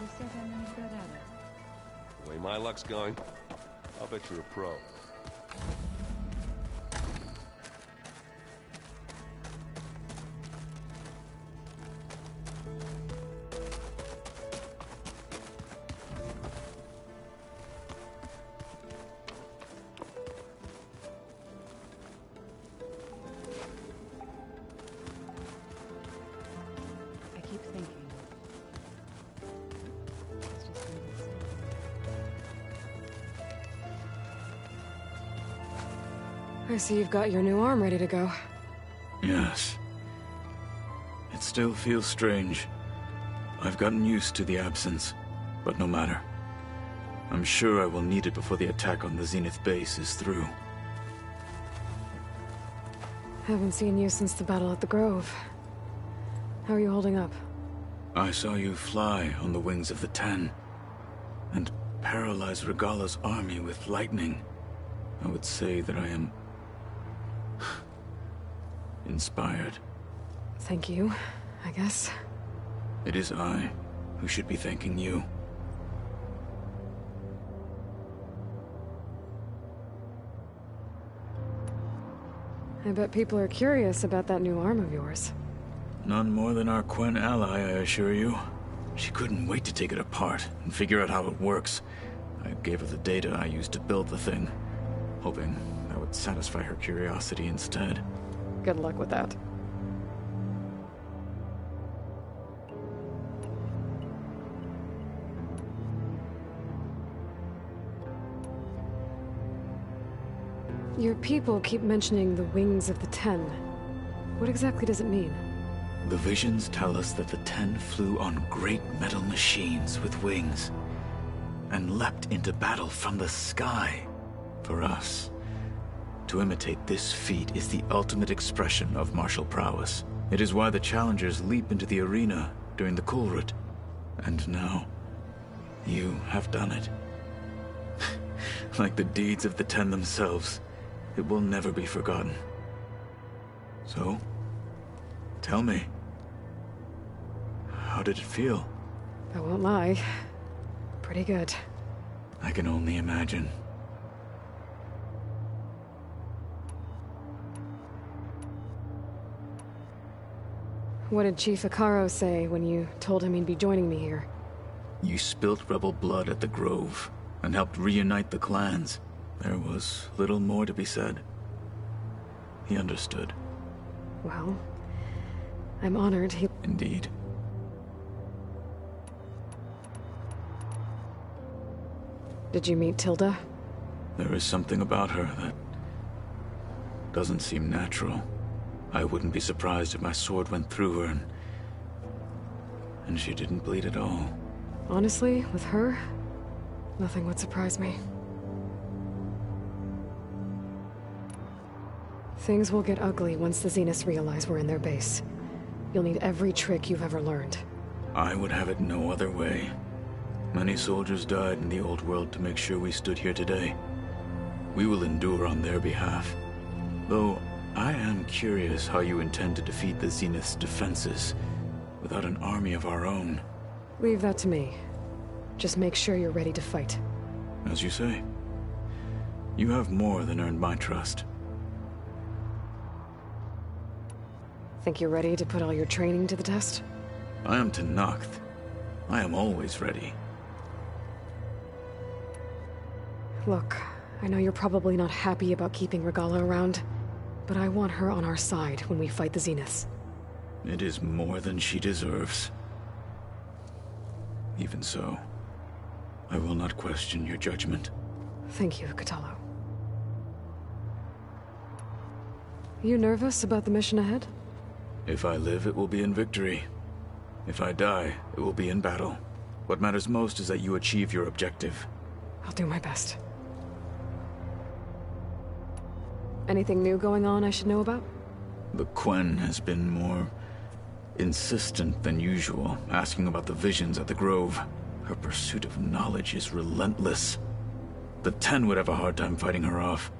You said I'm any good at it. The way my luck's going, I'll bet you're a pro. I keep thinking. It's just gonna be I see you've got your new arm ready to go. Yes. It still feels strange. I've gotten used to the absence, but no matter. I'm sure I will need it before the attack on the Zenith base is through. Haven't seen you since the battle at the Grove. How are you holding up? I saw you fly on the wings of the Ten, and paralyze Regalla's army with lightning. I would say that I am inspired. Thank you, I guess. It is I who should be thanking you. I bet people are curious about that new arm of yours. None more than our Quen ally, I assure you. She couldn't wait to take it apart and figure out how it works. I gave her the data I used to build the thing, hoping that would satisfy her curiosity instead. Good luck with that. Your people keep mentioning the wings of the Ten. What exactly does it mean? The visions tell us that the Ten flew on great metal machines with wings, and leapt into battle from the sky. For us, to imitate this feat is the ultimate expression of martial prowess. It is why the challengers leap into the arena during the Kulrut. And now, you have done it. Like the deeds of the Ten themselves, it will never be forgotten. So, tell me, how did it feel? I won't lie. Pretty good. I can only imagine. What did Chief Ikaro say when you told him he'd be joining me here? You spilt rebel blood at the Grove, and helped reunite the clans. There was little more to be said. He understood. Well, I'm honored he... Indeed. Did you meet Tilda? There is something about her that doesn't seem natural. I wouldn't be surprised if my sword went through her and she didn't bleed at all. Honestly, with her, nothing would surprise me. Things will get ugly once the Zeniths realize we're in their base. You'll need every trick you've ever learned. I would have it no other way. Many soldiers died in the old world to make sure we stood here today. We will endure on their behalf. Though, I am curious how you intend to defeat the Zenith's defenses without an army of our own. Leave that to me. Just make sure you're ready to fight. As you say. You have more than earned my trust. Think you're ready to put all your training to the test? I am Tenakth. I am always ready. Look, I know you're probably not happy about keeping Regalla around, but I want her on our side when we fight the Zeniths. It is more than she deserves. Even so, I will not question your judgment. Thank you, Catalo. You nervous about the mission ahead? If I live, it will be in victory. If I die, it will be in battle. What matters most is that you achieve your objective. I'll do my best. Anything new going on I should know about? The Quen has been more insistent than usual, asking about the visions at the Grove. Her pursuit of knowledge is relentless. The Ten would have a hard time fighting her off.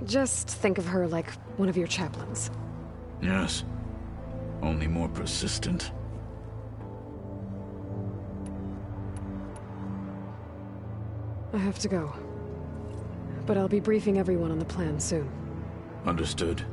Just think of her like one of your chaplains. Yes. Only more persistent. I have to go. But I'll be briefing everyone on the plan soon. Understood.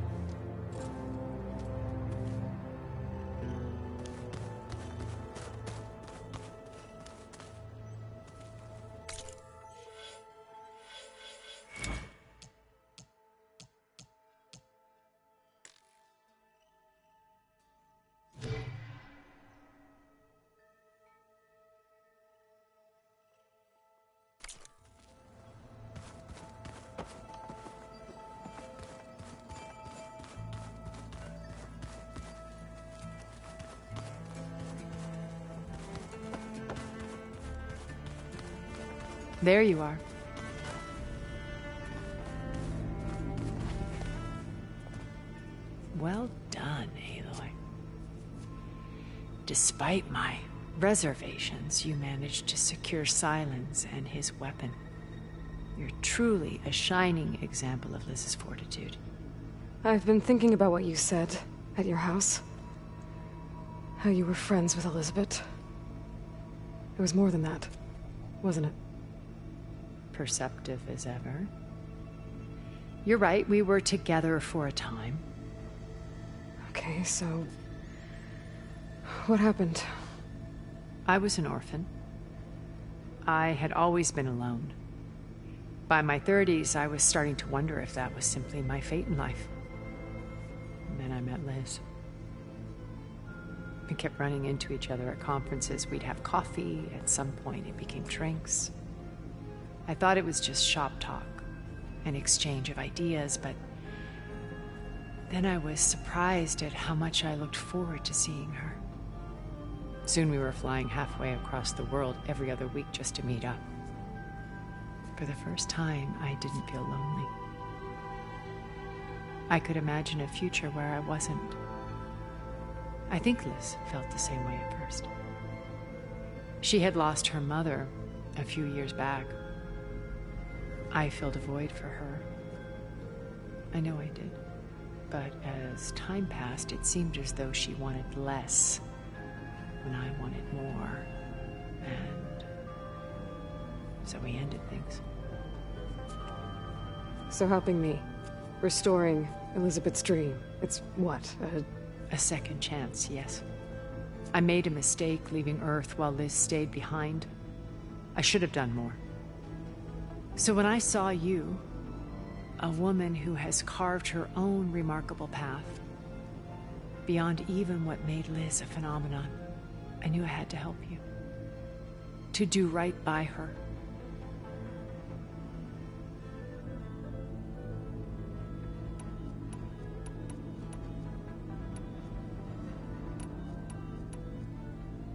There you are. Well done, Aloy. Despite my reservations, you managed to secure Silence and his weapon. You're truly a shining example of Liz's fortitude. I've been thinking about what you said at your house. How you were friends with Elizabeth. It was more than that, wasn't it? Perceptive as ever. You're right, we were together for a time. Okay, so... what happened? I was an orphan. I had always been alone. By my 30s, I was starting to wonder if that was simply my fate in life. And then I met Liz. We kept running into each other at conferences. We'd have coffee. At some point, it became drinks. I thought it was just shop talk, an exchange of ideas, but then I was surprised at how much I looked forward to seeing her. Soon we were flying halfway across the world every other week just to meet up. For the first time, I didn't feel lonely. I could imagine a future where I wasn't. I think Liz felt the same way at first. She had lost her mother a few years back. I filled a void for her. I know I did. But as time passed, it seemed as though she wanted less when I wanted more. And so we ended things. So helping me, restoring Elizabeth's dream, it's what, a second chance, yes. I made a mistake leaving Earth while Liz stayed behind. I should have done more. So when I saw you, a woman who has carved her own remarkable path, beyond even what made Liz a phenomenon, I knew I had to help you. To do right by her.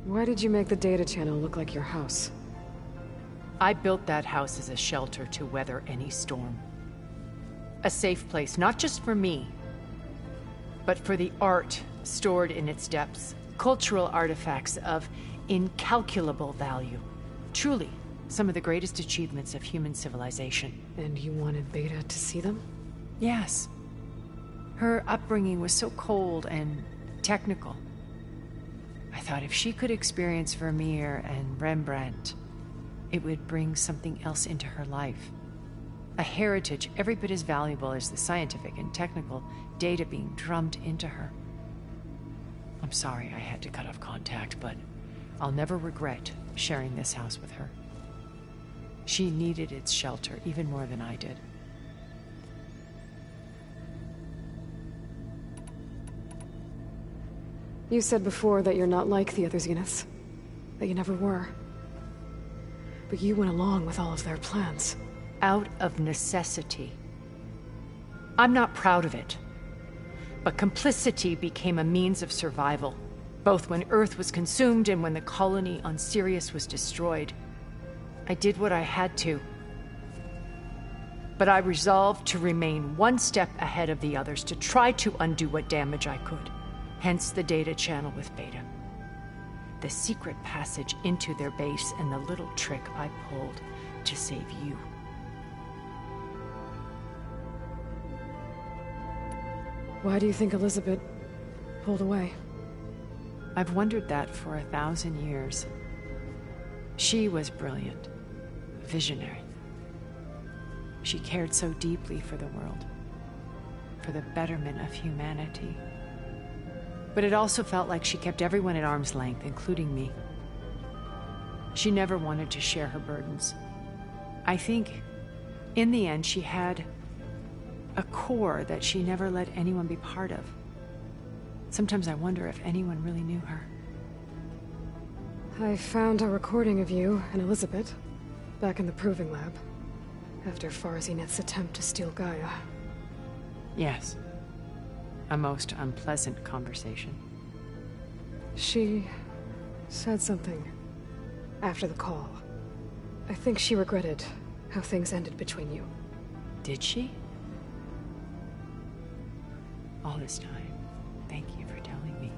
Why did you make the data channel look like your house? I built that house as a shelter to weather any storm. A safe place, not just for me, but for the art stored in its depths. Cultural artifacts of incalculable value. Truly, some of the greatest achievements of human civilization. And you wanted Beta to see them? Yes. Her upbringing was so cold and technical. I thought if she could experience Vermeer and Rembrandt, it would bring something else into her life. A heritage every bit as valuable as the scientific and technical data being drummed into her. I'm sorry I had to cut off contact, but I'll never regret sharing this house with her. She needed its shelter even more than I did. You said before that you're not like the other Zeniths. That you never were. But you went along with all of their plans. Out of necessity. I'm not proud of it. But complicity became a means of survival, both when Earth was consumed and when the colony on Sirius was destroyed. I did what I had to. But I resolved to remain one step ahead of the others, to try to undo what damage I could. Hence the data channel with Beta. The secret passage into their base and the little trick I pulled to save you. Why do you think Elizabeth pulled away? I've wondered that for 1,000 years. She was brilliant, visionary. She cared so deeply for the world, for the betterment of humanity. But it also felt like she kept everyone at arm's length, including me. She never wanted to share her burdens. I think, in the end, she had a core that she never let anyone be part of. Sometimes I wonder if anyone really knew her. I found a recording of you and Elizabeth back in the proving lab after Farzineth's attempt to steal Gaia. Yes. A most unpleasant conversation. She said something after the call. I think she regretted how things ended between you. Did she? All this time, thank you for telling me.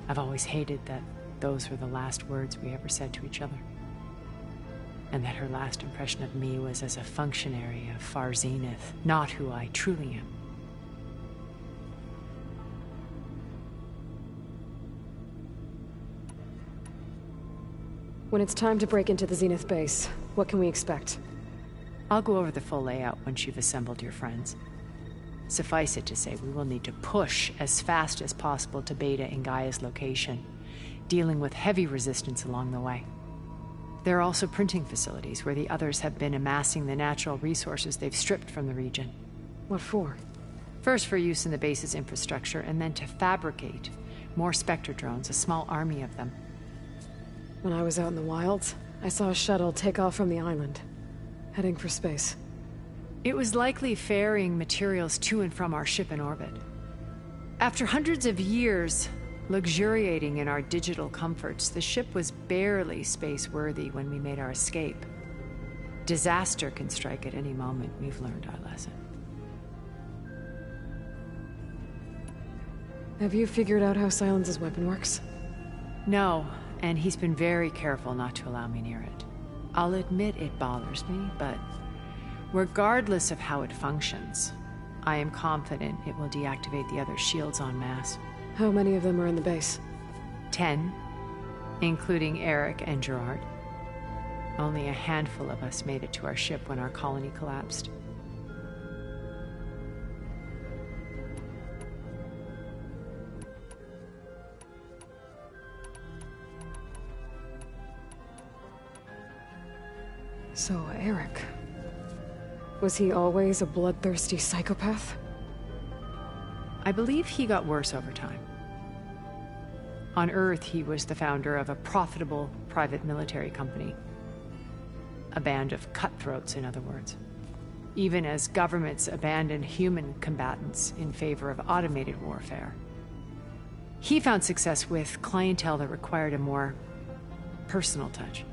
I've always hated that those were the last words we ever said to each other. And that her last impression of me was as a functionary of Farzineth, not who I truly am. When it's time to break into the Zenith base, what can we expect? I'll go over the full layout once you've assembled your friends. Suffice it to say, we will need to push as fast as possible to Beta and Gaia's location, dealing with heavy resistance along the way. There are also printing facilities where the others have been amassing the natural resources they've stripped from the region. What for? First for use in the base's infrastructure, and then to fabricate more Spectre drones, a small army of them. When I was out in the wilds, I saw a shuttle take off from the island, heading for space. It was likely ferrying materials to and from our ship in orbit. After hundreds of years luxuriating in our digital comforts, the ship was barely space-worthy when we made our escape. Disaster can strike at any moment. We've learned our lesson. Have you figured out how Silence's weapon works? No, and he's been very careful not to allow me near it. I'll admit it bothers me, but regardless of how it functions, I am confident it will deactivate the other shields en masse. How many of them are in the base? 10, including Eric and Gerard. Only a handful of us made it to our ship when our colony collapsed. So, Eric... was he always a bloodthirsty psychopath? I believe he got worse over time. On Earth, he was the founder of a profitable private military company. A band of cutthroats, in other words. Even as governments abandoned human combatants in favor of automated warfare. He found success with clientele that required a more personal touch.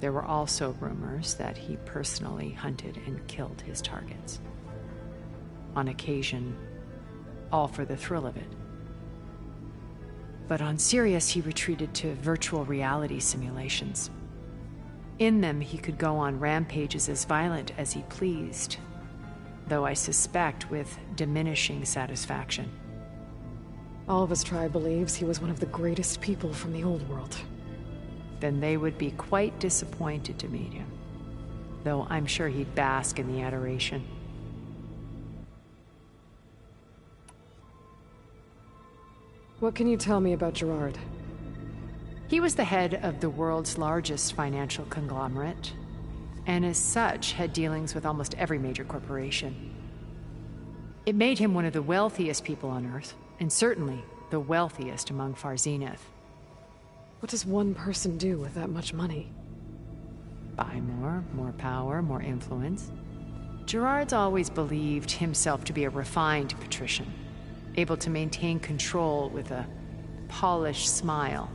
There were also rumors that he personally hunted and killed his targets. On occasion, all for the thrill of it. But on Sirius, he retreated to virtual reality simulations. In them, he could go on rampages as violent as he pleased, though I suspect with diminishing satisfaction. All of his tribe believes he was one of the greatest people from the old world. Then they would be quite disappointed to meet him, though I'm sure he'd bask in the adoration. What can you tell me about Gerard? He was the head of the world's largest financial conglomerate, and as such had dealings with almost every major corporation. It made him one of the wealthiest people on Earth, and certainly the wealthiest among Farzineth. What does one person do with that much money? Buy more power, more influence. Gerard's always believed himself to be a refined patrician, able to maintain control with a polished smile.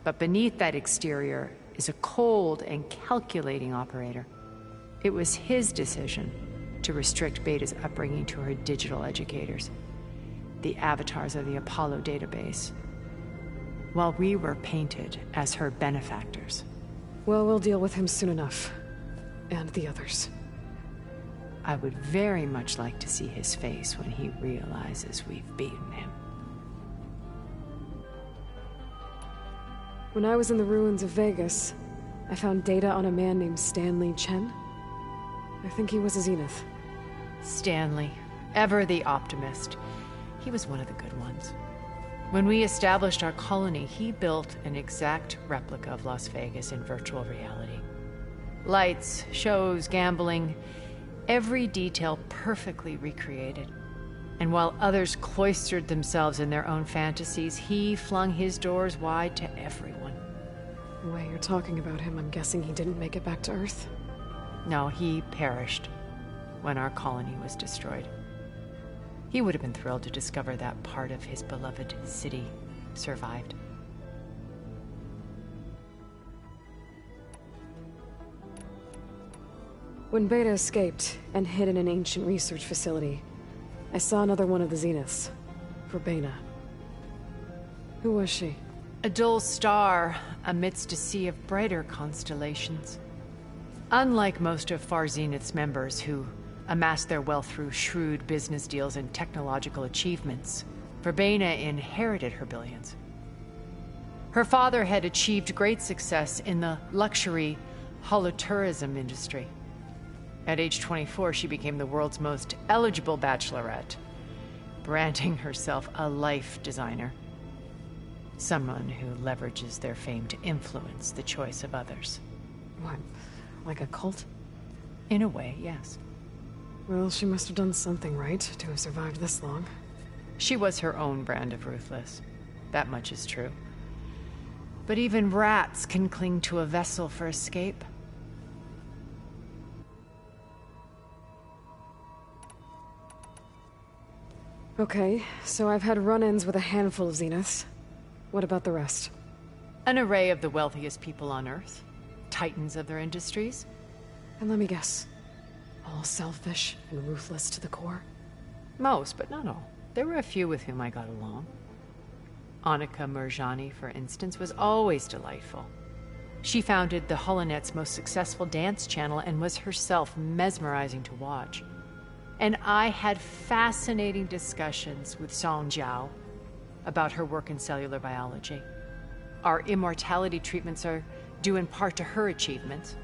But beneath that exterior is a cold and calculating operator. It was his decision to restrict Beta's upbringing to her digital educators, the avatars of the Apollo database, while we were painted as her benefactors. Well, we'll deal with him soon enough. And the others. I would very much like to see his face when he realizes we've beaten him. When I was in the ruins of Vegas, I found data on a man named Stanley Chen. I think he was a Zenith. Stanley, ever the optimist. He was one of the good ones. When we established our colony, he built an exact replica of Las Vegas in virtual reality. Lights, shows, gambling, every detail perfectly recreated. And while others cloistered themselves in their own fantasies, he flung his doors wide to everyone. The way you're talking about him, I'm guessing he didn't make it back to Earth? No, he perished when our colony was destroyed. He would have been thrilled to discover that part of his beloved city survived. When Beta escaped and hid in an ancient research facility, I saw another one of the Zeniths, Verbena. Who was she? A dull star amidst a sea of brighter constellations. Unlike most of Far Zenith's members who amassed their wealth through shrewd business deals and technological achievements, Verbena inherited her billions. Her father had achieved great success in the luxury holotourism industry. At age 24, she became the world's most eligible bachelorette, branding herself a life designer. Someone who leverages their fame to influence the choice of others. What, like a cult? In a way, yes. Well, she must have done something right to have survived this long. She was her own brand of ruthless. That much is true. But even rats can cling to a vessel for escape. Okay, so I've had run-ins with a handful of Zeniths. What about the rest? An array of the wealthiest people on Earth. Titans of their industries. And let me guess. All selfish and ruthless to the core? Most, but not all. There were a few with whom I got along. Annika Murjani, for instance, was always delightful. She founded the Holonet's most successful dance channel and was herself mesmerizing to watch. And I had fascinating discussions with Song Jiao about her work in cellular biology. Our immortality treatments are due in part to her achievements.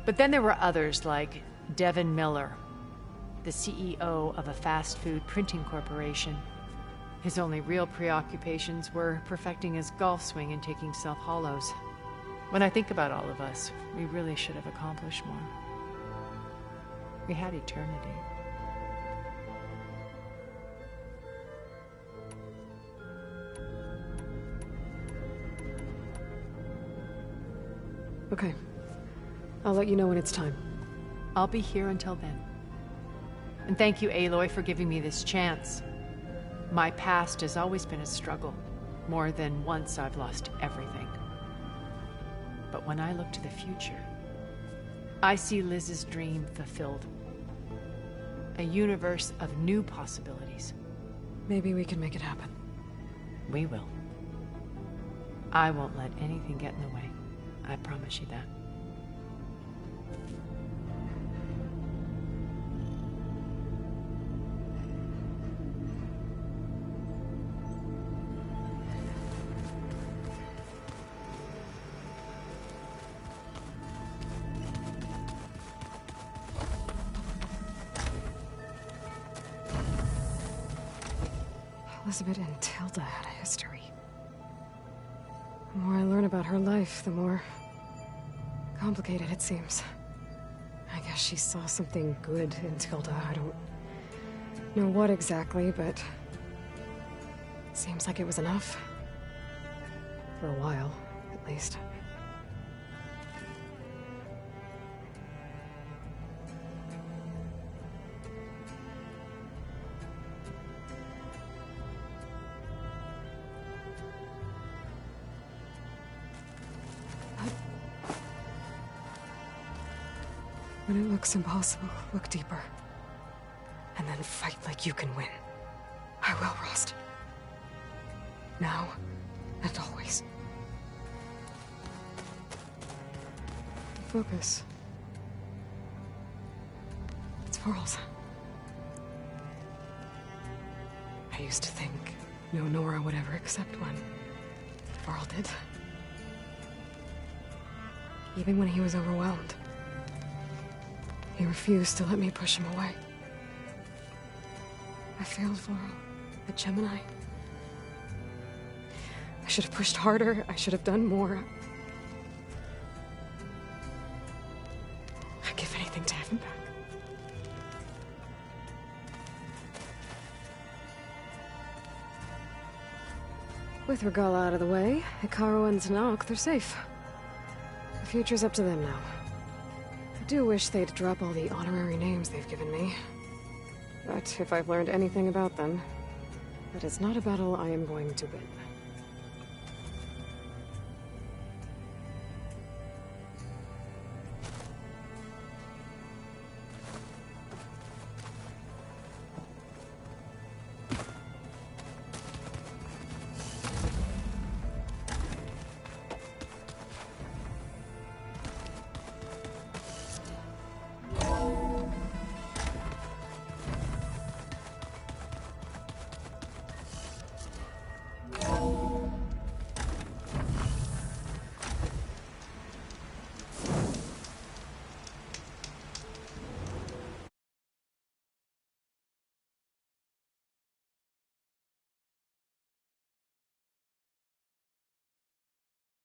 But then there were others like Devin Miller, the CEO of a fast food printing corporation. His only real preoccupations were perfecting his golf swing and taking self-hollows. When I think about all of us, we really should have accomplished more. We had eternity. Okay. I'll let you know when it's time. I'll be here until then. And thank you, Aloy, for giving me this chance. My past has always been a struggle. More than once I've lost everything. But when I look to the future, I see Liz's dream fulfilled. A universe of new possibilities. Maybe we can make it happen. We will. I won't let anything get in the way. I promise you that. Elizabeth and Tilda had a history. The more I learn about her life, the more complicated it seems. I guess she saw something good in Tilda. I don't know what exactly, but it seems like it was enough. For a while, at least. When it looks impossible, look deeper. And then fight like you can win. I will, Rost. Now and always. Focus. It's Varl's. I used to think no Nora would ever accept one. Varl did. even when he was overwhelmed. He refused to let me push him away. I failed, Varl, at Gemini. I should have pushed harder. I should have done more. I'd give anything to have him back. With Regala out of the way, Ikaru and Tanakh, they're safe. The future's up to them now. I do wish they'd drop all the honorary names they've given me. But if I've learned anything about them, that is not a battle I am going to win.